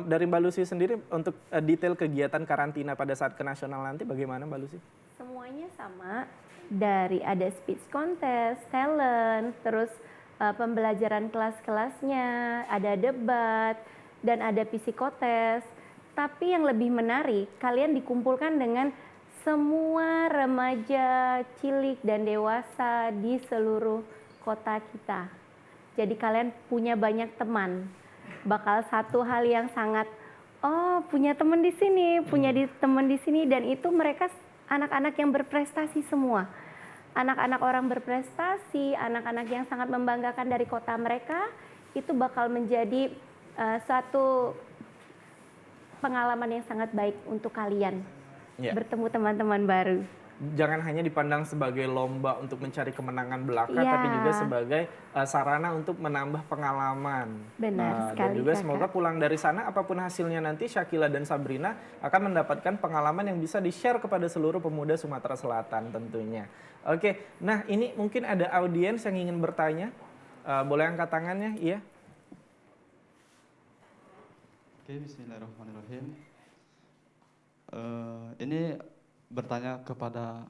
dari Mbak Lucy sendiri untuk detail kegiatan karantina pada saat ke nasional nanti bagaimana, Mbak Lucy? Semuanya sama, dari ada speech contest, talent, terus pembelajaran kelas-kelasnya, ada debat, dan ada psikotes. Tapi yang lebih menarik, kalian dikumpulkan dengan semua remaja, cilik, dan dewasa di seluruh kota kita. Jadi kalian punya banyak teman. Bakal satu hal yang sangat, punya teman di sini, teman di sini, dan itu mereka anak-anak yang berprestasi semua. Anak-anak orang berprestasi, anak-anak yang sangat membanggakan dari kota mereka, itu bakal menjadi suatu pengalaman yang sangat baik untuk kalian. Bertemu teman-teman baru. Jangan hanya dipandang sebagai lomba untuk mencari kemenangan belaka, tapi juga sebagai sarana untuk menambah pengalaman. Benar sekali. Dan juga semoga pulang dari sana apapun hasilnya nanti Sakila dan Sabrina akan mendapatkan pengalaman yang bisa di-share kepada seluruh pemuda Sumatera Selatan tentunya. Oke, nah ini mungkin ada audiens yang ingin bertanya. Boleh angkat tangannya? Iya. Oke, bismillahirrahmanirrahim. Ini bertanya kepada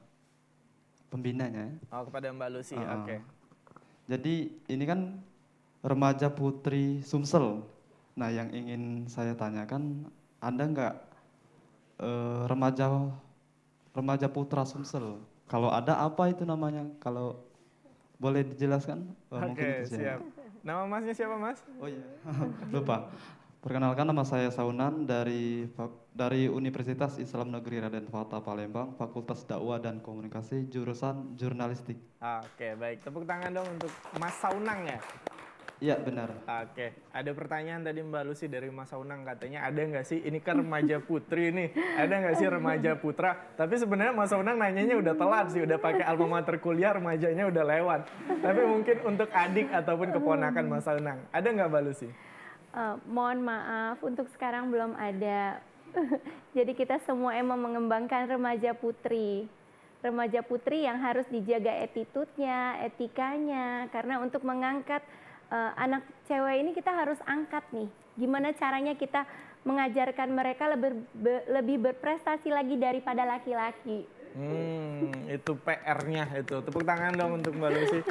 pembinanya. Oh, kepada Mbak Lucy, oke. Jadi ini kan remaja Putri Sumsel. Nah, yang ingin saya tanyakan, ada nggak remaja Putra Sumsel? Kalau ada, apa itu namanya? Kalau boleh dijelaskan? Oke, siap. Nama Masnya siapa, Mas? Oh iya, lupa. Perkenalkan, nama saya Saunan dari Universitas Islam Negeri Raden Fatah Palembang, Fakultas Dakwah dan Komunikasi, jurusan Jurnalistik. Oke, baik. Tepuk tangan dong untuk Mas Saunang ya? Iya, benar. Oke, ada pertanyaan tadi Mbak Lucy dari Mas Saunang, katanya ada nggak sih, ini kan remaja putri nih, ada nggak sih remaja putra? Tapi sebenarnya Mas Saunang nanyanya udah telat sih, udah pakai alma mater kuliah, remajanya udah lewat. Tapi mungkin untuk adik ataupun keponakan Mas Saunang, ada nggak Mbak Lucy? Mohon maaf, untuk sekarang belum ada. Jadi kita semua emang mengembangkan remaja putri. Remaja putri yang harus dijaga attitude-nya, etikanya. Karena untuk mengangkat anak cewek ini kita harus angkat nih. Gimana caranya kita mengajarkan mereka lebih berprestasi lagi daripada laki-laki. Itu PR-nya itu. Tepuk tangan dong untuk Mbak Lucy.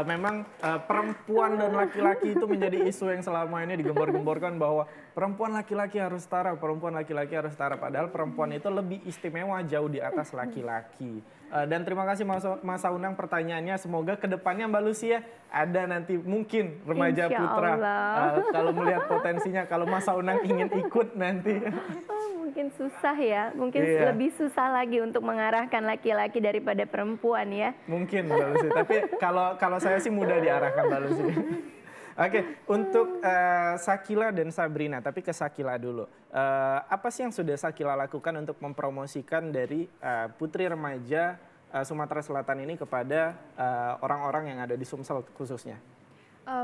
Memang perempuan dan laki-laki itu menjadi isu yang selama ini digembor-gemborkan bahwa perempuan laki-laki harus setara, perempuan laki-laki harus setara. Padahal perempuan itu lebih istimewa jauh di atas laki-laki. Dan terima kasih Mas Saunang pertanyaannya. Semoga kedepannya Mbak Lucy ya ada nanti mungkin remaja Insya putra. Allah. Kalau melihat potensinya, kalau Mas Saunang ingin ikut nanti. Mungkin susah ya, mungkin Iya. lebih susah lagi untuk mengarahkan laki-laki daripada perempuan ya. Mungkin Mbak Lucy, tapi kalau saya sih mudah diarahkan Mbak Lucy. Oke, untuk Shakila dan Sabrina, tapi ke Shakila dulu. Apa sih yang sudah Shakila lakukan untuk mempromosikan dari putri remaja Sumatera Selatan ini kepada orang-orang yang ada di Sumsel khususnya?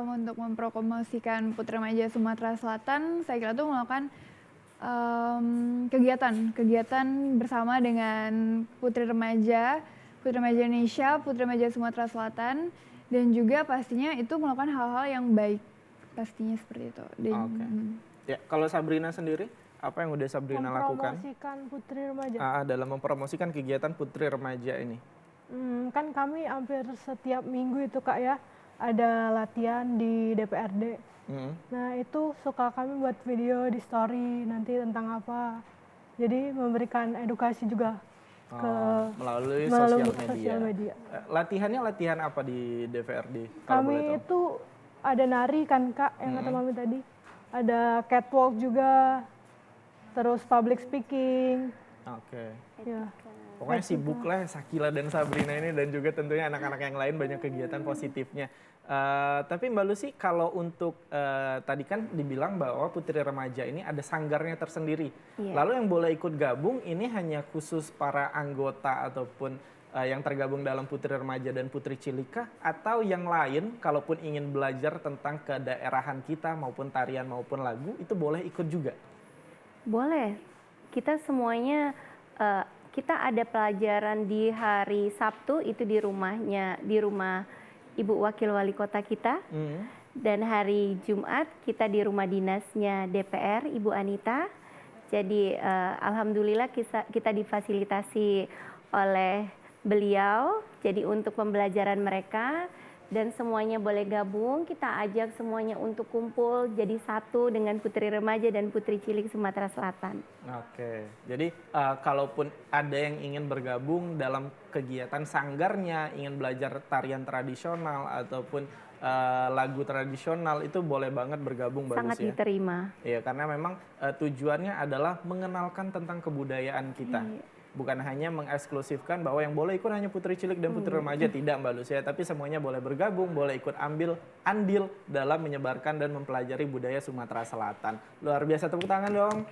Untuk mempromosikan putri remaja Sumatera Selatan, saya kira itu melakukan kegiatan bersama dengan putri remaja Indonesia, putri remaja Sumatera Selatan, dan juga pastinya itu melakukan hal-hal yang baik, pastinya seperti itu. Ya, kalau Sabrina sendiri, apa yang udah Sabrina lakukan? Mempromosikan putri remaja. Dalam mempromosikan kegiatan putri remaja ini. Kan kami hampir setiap minggu itu Kak ya, ada latihan di DPRD. Nah itu suka kami buat video di story nanti tentang apa. Jadi memberikan edukasi juga melalui sosial media. Latihannya latihan apa di DPRD? Kami itu ada nari kan Kak, yang kata Mami tadi. Ada catwalk juga, terus public speaking. Oke. Ya. Pokoknya sibuk lah Shakila dan Sabrina ini, dan juga tentunya anak-anak yang lain banyak kegiatan positifnya. Tapi Mbak Lucy, kalau untuk tadi kan dibilang bahwa putri remaja ini ada sanggarnya tersendiri. Lalu yang boleh ikut gabung ini hanya khusus para anggota ataupun yang tergabung dalam putri remaja dan putri cilik, atau yang lain kalaupun ingin belajar tentang kedaerahan kita maupun tarian maupun lagu itu boleh ikut juga? Boleh. Kita semuanya kita ada pelajaran di hari Sabtu itu di rumah Ibu Wakil Wali Kota kita, dan hari Jumat kita di rumah dinasnya DPR Ibu Anita. Jadi alhamdulillah kita difasilitasi oleh beliau. Jadi untuk pembelajaran mereka, dan semuanya boleh gabung. Kita ajak semuanya untuk kumpul jadi satu dengan putri remaja dan putri cilik Sumatera Selatan. Oke, jadi kalaupun ada yang ingin bergabung dalam kegiatan sanggarnya, ingin belajar tarian tradisional ataupun lagu tradisional, itu boleh banget bergabung. Sangat bagus ya. Diterima. Iya, karena memang tujuannya adalah mengenalkan tentang kebudayaan kita. Bukan hanya mengeksklusifkan bahwa yang boleh ikut hanya putri cilik dan putri remaja, tidak Mbak Lucy, tapi semuanya boleh bergabung, boleh ikut andil dalam menyebarkan dan mempelajari budaya Sumatera Selatan. Luar biasa, tepuk tangan dong.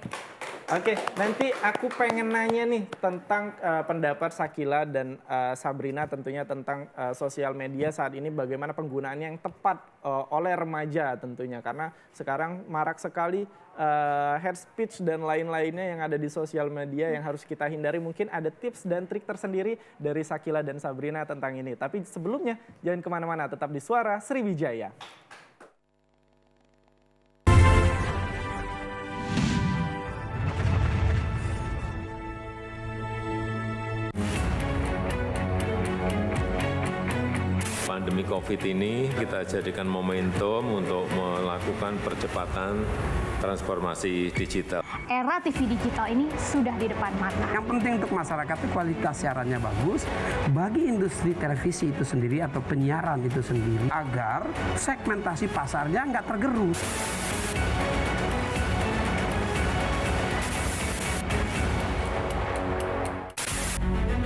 Oke, nanti aku pengen nanya nih tentang pendapat Shakila dan Sabrina tentunya tentang sosial media saat ini, bagaimana penggunaannya yang tepat oleh remaja tentunya, karena sekarang marak sekali hate speech dan lain-lainnya yang ada di sosial media yang harus kita hindari. Mungkin ada tips dan trik tersendiri dari Shakila dan Sabrina tentang ini. Tapi sebelumnya jangan kemana-mana, tetap di Suara Sriwijaya. Pandemi COVID ini kita jadikan momentum untuk melakukan percepatan transformasi digital. Era TV digital ini sudah di depan mata. Yang penting untuk masyarakat itu kualitas siarannya bagus. Bagi industri televisi itu sendiri atau penyiaran itu sendiri, agar segmentasi pasarnya nggak tergerus.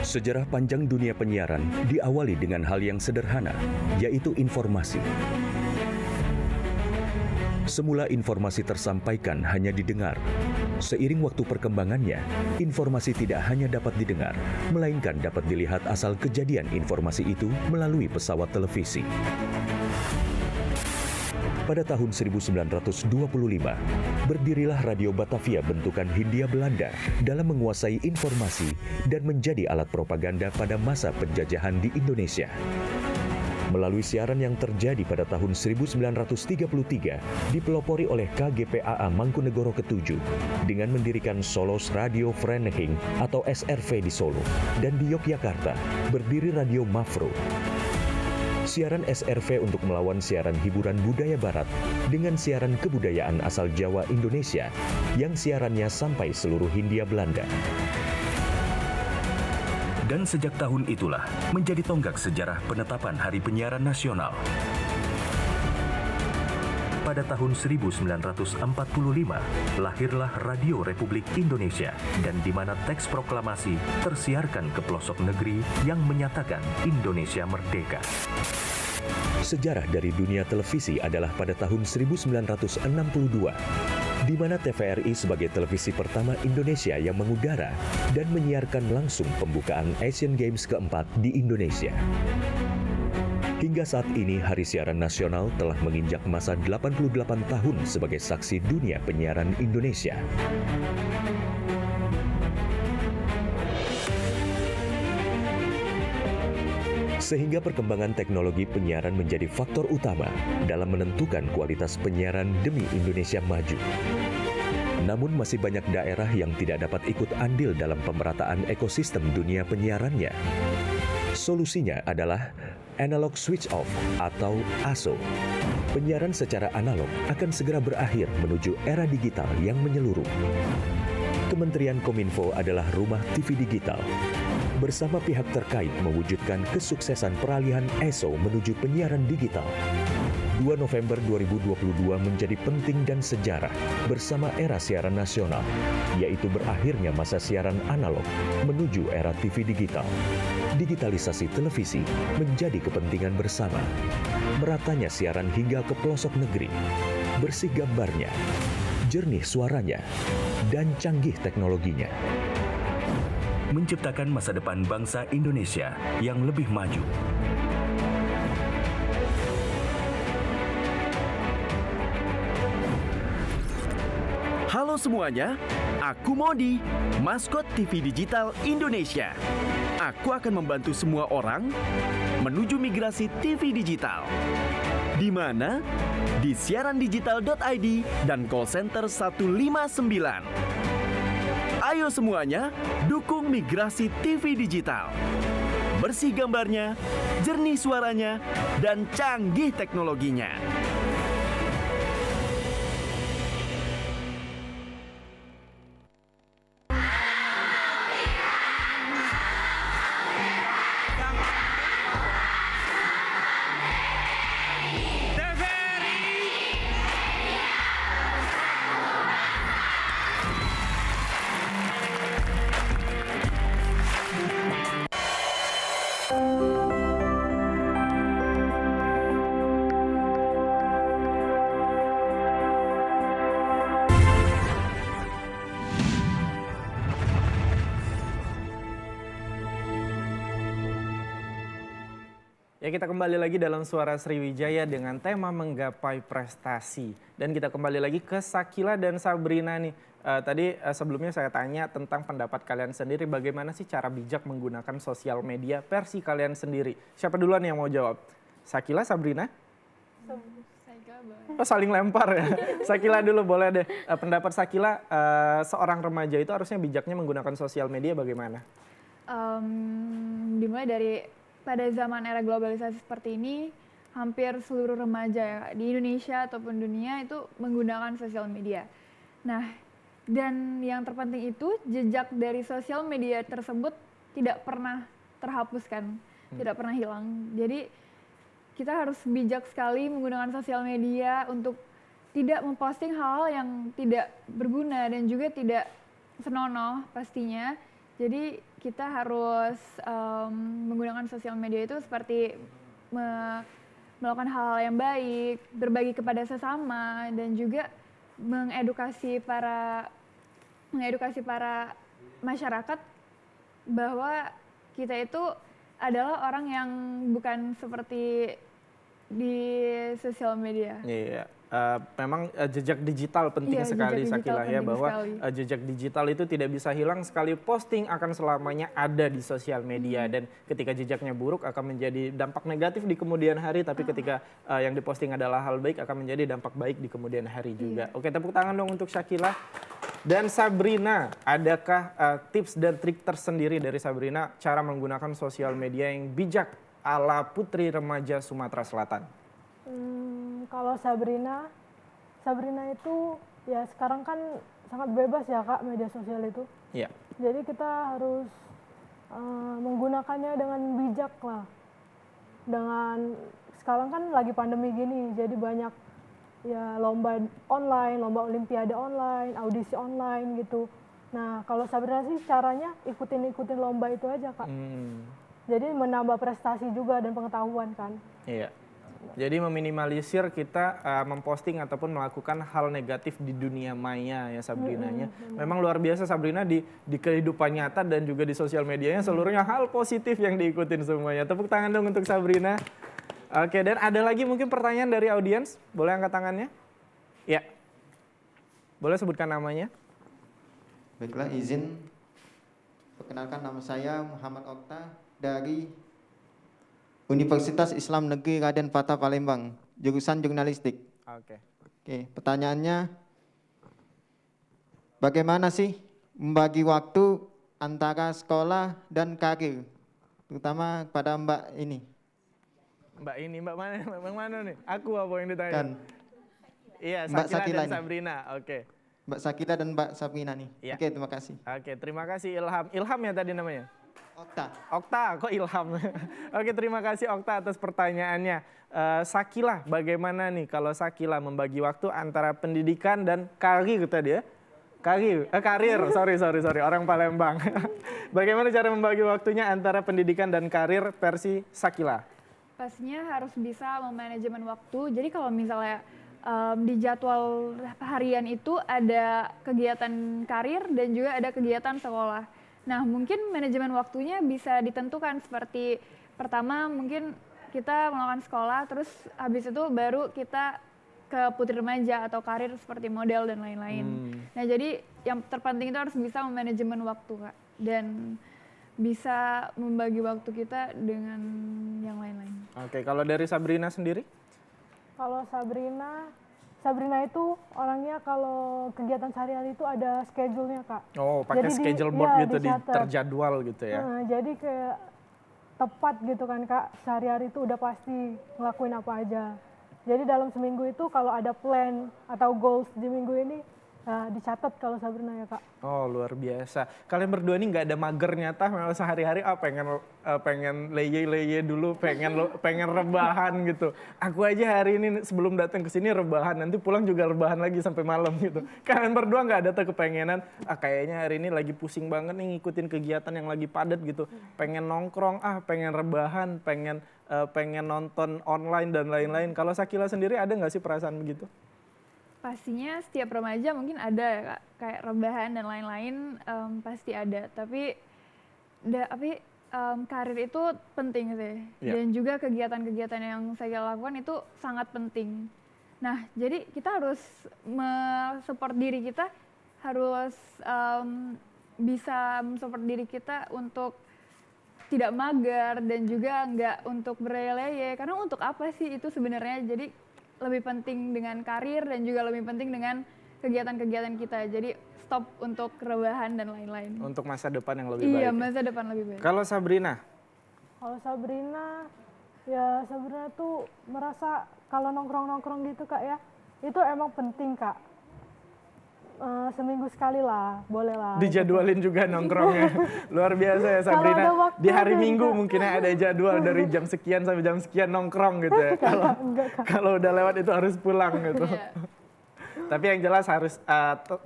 Sejarah panjang dunia penyiaran diawali dengan hal yang sederhana, yaitu informasi. Semula informasi tersampaikan hanya didengar. Seiring waktu perkembangannya, informasi tidak hanya dapat didengar, melainkan dapat dilihat asal kejadian informasi itu melalui pesawat televisi. Pada tahun 1925, berdirilah Radio Batavia bentukan Hindia Belanda dalam menguasai informasi dan menjadi alat propaganda pada masa penjajahan di Indonesia. melalui siaran yang terjadi pada tahun 1933 dipelopori oleh KGPAA Mangkunegoro ke-7 dengan mendirikan Solos Radio Vereniging atau SRV di Solo dan di Yogyakarta berdiri Radio Mafro. Siaran SRV untuk melawan siaran hiburan budaya barat dengan siaran kebudayaan asal Jawa Indonesia yang siarannya sampai seluruh Hindia Belanda. Dan sejak tahun itulah menjadi tonggak sejarah penetapan Hari Penyiaran Nasional. Pada tahun 1945, lahirlah Radio Republik Indonesia dan di mana teks proklamasi tersiarkan ke pelosok negeri yang menyatakan Indonesia merdeka. Sejarah dari dunia televisi adalah pada tahun 1962, di mana TVRI sebagai televisi pertama Indonesia yang mengudara dan menyiarkan langsung pembukaan Asian Games keempat di Indonesia. Hingga saat ini, Hari Siaran Nasional telah menginjak masa 88 tahun sebagai saksi dunia penyiaran Indonesia. Sehingga perkembangan teknologi penyiaran menjadi faktor utama dalam menentukan kualitas penyiaran demi Indonesia maju. Namun masih banyak daerah yang tidak dapat ikut andil dalam pemerataan ekosistem dunia penyiarannya. Solusinya adalah analog switch off atau ASO. Penyiaran secara analog akan segera berakhir menuju era digital yang menyeluruh. Kementerian Kominfo adalah rumah TV digital. Bersama pihak terkait mewujudkan kesuksesan peralihan ESO menuju penyiaran digital. 2 November 2022 menjadi penting dan sejarah bersama era siaran nasional, yaitu berakhirnya masa siaran analog menuju era TV digital. Digitalisasi televisi menjadi kepentingan bersama. Meratanya siaran hingga ke pelosok negeri. Bersih gambarnya, jernih suaranya, dan canggih teknologinya. Menciptakan masa depan bangsa Indonesia yang lebih maju. Halo semuanya, aku Modi, maskot TV Digital Indonesia. Aku akan membantu semua orang menuju migrasi TV digital. Di mana? Di siarandigital.id dan call center 159. Ayo semuanya, dukung migrasi TV digital. Bersih gambarnya, jernih suaranya, dan canggih teknologinya. Ya, kita kembali lagi dalam Suara Sriwijaya dengan tema menggapai prestasi. Dan kita kembali lagi ke Sakila dan Sabrina nih. Tadi sebelumnya saya tanya tentang pendapat kalian sendiri, bagaimana sih cara bijak menggunakan sosial media versi kalian sendiri. Siapa duluan yang mau jawab? Sakila, Sabrina? Oh, saling lempar ya. Sakila dulu boleh deh. Pendapat Sakila, seorang remaja itu harusnya bijaknya menggunakan sosial media bagaimana? Dimulai dari pada zaman era globalisasi seperti ini, hampir seluruh remaja ya, di Indonesia ataupun dunia itu menggunakan sosial media. Nah, dan yang terpenting itu jejak dari sosial media tersebut tidak pernah terhapuskan, tidak pernah hilang. Jadi kita harus bijak sekali menggunakan sosial media untuk tidak memposting hal-hal yang tidak berguna dan juga tidak senonoh pastinya. Jadi kita harus menggunakan sosial media itu seperti melakukan hal-hal yang baik, berbagi kepada sesama, dan juga mengedukasi para masyarakat bahwa kita itu adalah orang yang bukan seperti di sosial media. Iya. Memang jejak digital penting sekali Sakila ya, bahwa jejak digital itu tidak bisa hilang, sekali posting akan selamanya ada di sosial media, dan ketika jejaknya buruk akan menjadi dampak negatif di kemudian hari, tapi ketika yang diposting adalah hal baik akan menjadi dampak baik di kemudian hari juga. Oke, tepuk tangan dong untuk Sakila. Dan Sabrina, adakah tips dan trik tersendiri dari Sabrina cara menggunakan sosial media yang bijak ala putri remaja Sumatera Selatan? Kalau Sabrina itu ya sekarang kan sangat bebas ya Kak, media sosial itu. Iya. Jadi kita harus menggunakannya dengan bijak lah. Dengan sekarang kan lagi pandemi gini, jadi banyak ya lomba online, lomba olimpiade online, audisi online gitu. Nah kalau Sabrina sih caranya ikutin lomba itu aja Kak. Jadi menambah prestasi juga dan pengetahuan kan. Iya. Jadi meminimalisir kita memposting ataupun melakukan hal negatif di dunia maya ya Sabrinanya. Memang luar biasa Sabrina di kehidupan nyata dan juga di sosial medianya seluruhnya hal positif yang diikutin semuanya. Tepuk tangan dong untuk Sabrina. Oke, dan ada lagi mungkin pertanyaan dari audiens? Boleh angkat tangannya? Ya. Boleh sebutkan namanya? Baiklah, izin. Perkenalkan, nama saya Muhammad Okta dari Universitas Islam Negeri Raden Fatah Palembang, jurusan jurnalistik. Oke, pertanyaannya, bagaimana sih membagi waktu antara sekolah dan karir, terutama pada Mbak ini? Mbak mana nih? Aku apa yang ditanya? Kan. Iya, Mbak Sakila dan Sakila Sabrina. Oke. Mbak Sakila dan Mbak Sabrina nih. Ya. Oke, terima kasih. Oke, terima kasih Ilham. Ilham ya tadi namanya? Okta, kok Ilham? Oke, terima kasih Okta atas pertanyaannya. Sakila, bagaimana nih kalau Sakila membagi waktu antara pendidikan dan karir tadi ya? Karir, sorry, orang Palembang. Bagaimana cara membagi waktunya antara pendidikan dan karir versi Sakila? Pastinya harus bisa memanajemen waktu. Jadi kalau misalnya di jadwal harian itu ada kegiatan karir dan juga ada kegiatan sekolah. Nah, mungkin manajemen waktunya bisa ditentukan seperti pertama mungkin kita melakukan sekolah, terus habis itu baru kita ke putri remaja atau karir seperti model dan lain-lain. Nah, jadi yang terpenting itu harus bisa memanajemen waktu, Kak. Dan bisa membagi waktu kita dengan yang lain-lain. Oke, kalau dari Sabrina sendiri? Kalau Sabrina itu orangnya kalau kegiatan sehari-hari itu ada schedule-nya Kak. Oh, pakai schedule board gitu, terjadwal gitu ya? Jadi kayak tepat gitu kan Kak, sehari-hari itu udah pasti ngelakuin apa aja. Jadi dalam seminggu itu kalau ada plan atau goals di minggu ini, dicatat kalau Sabrina ya Kak. Oh, luar biasa. Kalian berdua ini nggak ada mager nyata, memang sehari-hari pengen leye dulu, pengen rebahan gitu. Aku aja hari ini sebelum datang ke sini rebahan, nanti pulang juga rebahan lagi sampai malam gitu. Kalian berdua nggak ada tuh kepengenan, kayaknya hari ini lagi pusing banget nih ngikutin kegiatan yang lagi padat gitu. Pengen nongkrong, pengen rebahan, pengen nonton online dan lain-lain. Kalau Sakila sendiri ada nggak sih perasaan begitu? Pastinya setiap remaja mungkin ada ya Kak, kayak rebahan dan lain-lain pasti ada. Tapi karir itu penting sih. Dan juga kegiatan-kegiatan yang saya lakukan itu sangat penting. Nah, jadi kita harus support diri kita, harus bisa support diri kita untuk tidak mager dan juga nggak untuk berleye-leye. Karena untuk apa sih itu sebenarnya? Jadi lebih penting dengan karir dan juga lebih penting dengan kegiatan-kegiatan kita. Jadi stop untuk rebahan dan lain-lain. Untuk masa depan yang lebih baik. Iya, masa depan lebih baik. Kalau Sabrina? Kalau Sabrina, ya Sabrina tuh merasa kalau nongkrong-nongkrong gitu Kak ya, itu emang penting Kak. Seminggu sekali lah, boleh lah. Dijadwalin juga nongkrongnya. Luar biasa ya Sabrina. Di hari Minggu mungkin ada jadwal dari jam sekian sampai jam sekian nongkrong gitu ya. Kalau udah lewat itu harus pulang gitu. Tapi yang jelas harus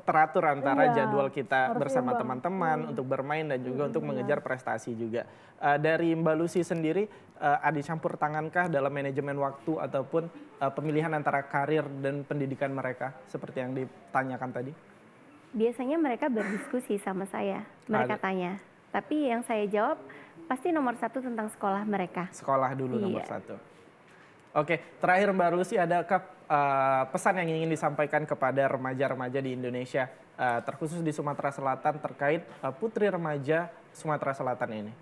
teratur antara jadwal kita bersama teman-teman untuk bermain dan juga untuk mengejar prestasi juga. Dari Mbak Lucy sendiri, ada campur tangankah dalam manajemen waktu ataupun pemilihan antara karir dan pendidikan mereka seperti yang ditanyakan tadi? Biasanya mereka berdiskusi sama saya, mereka tanya. Tapi yang saya jawab pasti nomor satu tentang sekolah mereka. Sekolah dulu nomor satu. Oke, terakhir Mbak Lucy, adakah pesan yang ingin disampaikan kepada remaja-remaja di Indonesia, terkhusus di Sumatera Selatan terkait putri remaja Sumatera Selatan ini?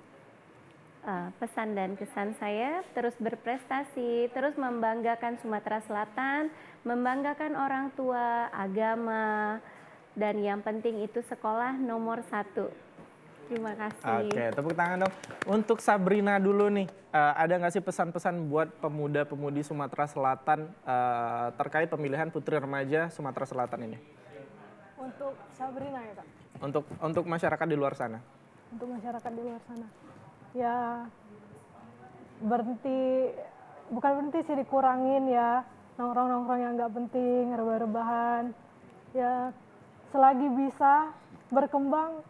Pesan dan kesan saya terus berprestasi, terus membanggakan Sumatera Selatan, membanggakan orang tua, agama, dan yang penting itu sekolah nomor 1. Terima kasih. Oke, tepuk tangan dong. Untuk Sabrina dulu nih, ada nggak sih pesan-pesan buat pemuda-pemudi Sumatera Selatan terkait pemilihan putri remaja Sumatera Selatan ini? Untuk Sabrina ya Kak? Untuk masyarakat di luar sana? Untuk masyarakat di luar sana. Ya berhenti, bukan berhenti sih, dikurangin ya nongkrong-nongkrong yang nggak penting, rebah-rebahan. Ya selagi bisa berkembang,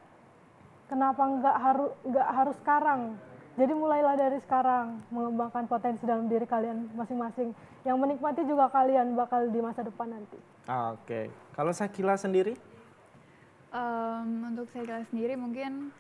kenapa nggak harus sekarang? Jadi mulailah dari sekarang, mengembangkan potensi dalam diri kalian masing-masing. Yang menikmati juga kalian bakal di masa depan nanti. Oke, kalau Sakila sendiri? Untuk Sakila sendiri mungkin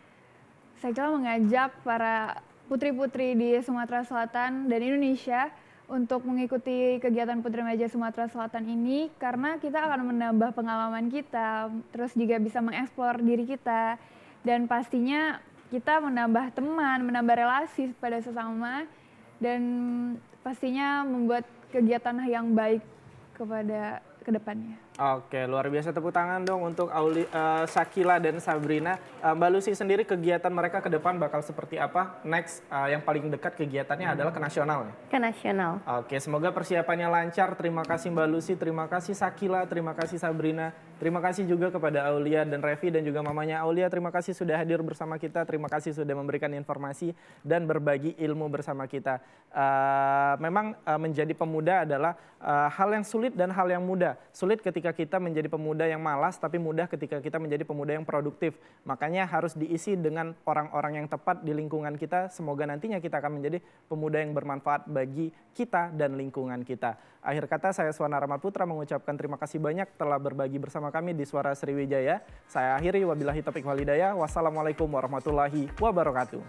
Sakila mengajak para putri-putri di Sumatera Selatan dan Indonesia untuk mengikuti kegiatan Putri Remaja Sumatera Selatan ini, karena kita akan menambah pengalaman kita, terus juga bisa mengeksplor diri kita, dan pastinya kita menambah teman, menambah relasi pada sesama, dan pastinya membuat kegiatan yang baik kepada kedepannya. Oke, luar biasa, tepuk tangan dong untuk Sakila dan Sabrina. Mbak Lucy sendiri, kegiatan mereka ke depan bakal seperti apa? Next, yang paling dekat kegiatannya adalah ke nasional ya? Ke nasional. Oke, semoga persiapannya lancar. Terima kasih Mbak Lucy, terima kasih Sakila, terima kasih Sabrina. Terima kasih juga kepada Aulia dan Revi dan juga mamanya Aulia. Terima kasih sudah hadir bersama kita. Terima kasih sudah memberikan informasi dan berbagi ilmu bersama kita. Memang menjadi pemuda adalah hal yang sulit dan hal yang mudah. Sulit ketika kita menjadi pemuda yang malas, tapi mudah ketika kita menjadi pemuda yang produktif. Makanya harus diisi dengan orang-orang yang tepat di lingkungan kita. Semoga nantinya kita akan menjadi pemuda yang bermanfaat bagi kita dan lingkungan kita. Akhir kata, saya Swana Ramaputra mengucapkan terima kasih banyak telah berbagi bersama kami di Suara Sriwijaya. Saya akhiri, wabillahi taufiq wal hidayah. Wassalamualaikum warahmatullahi wabarakatuh.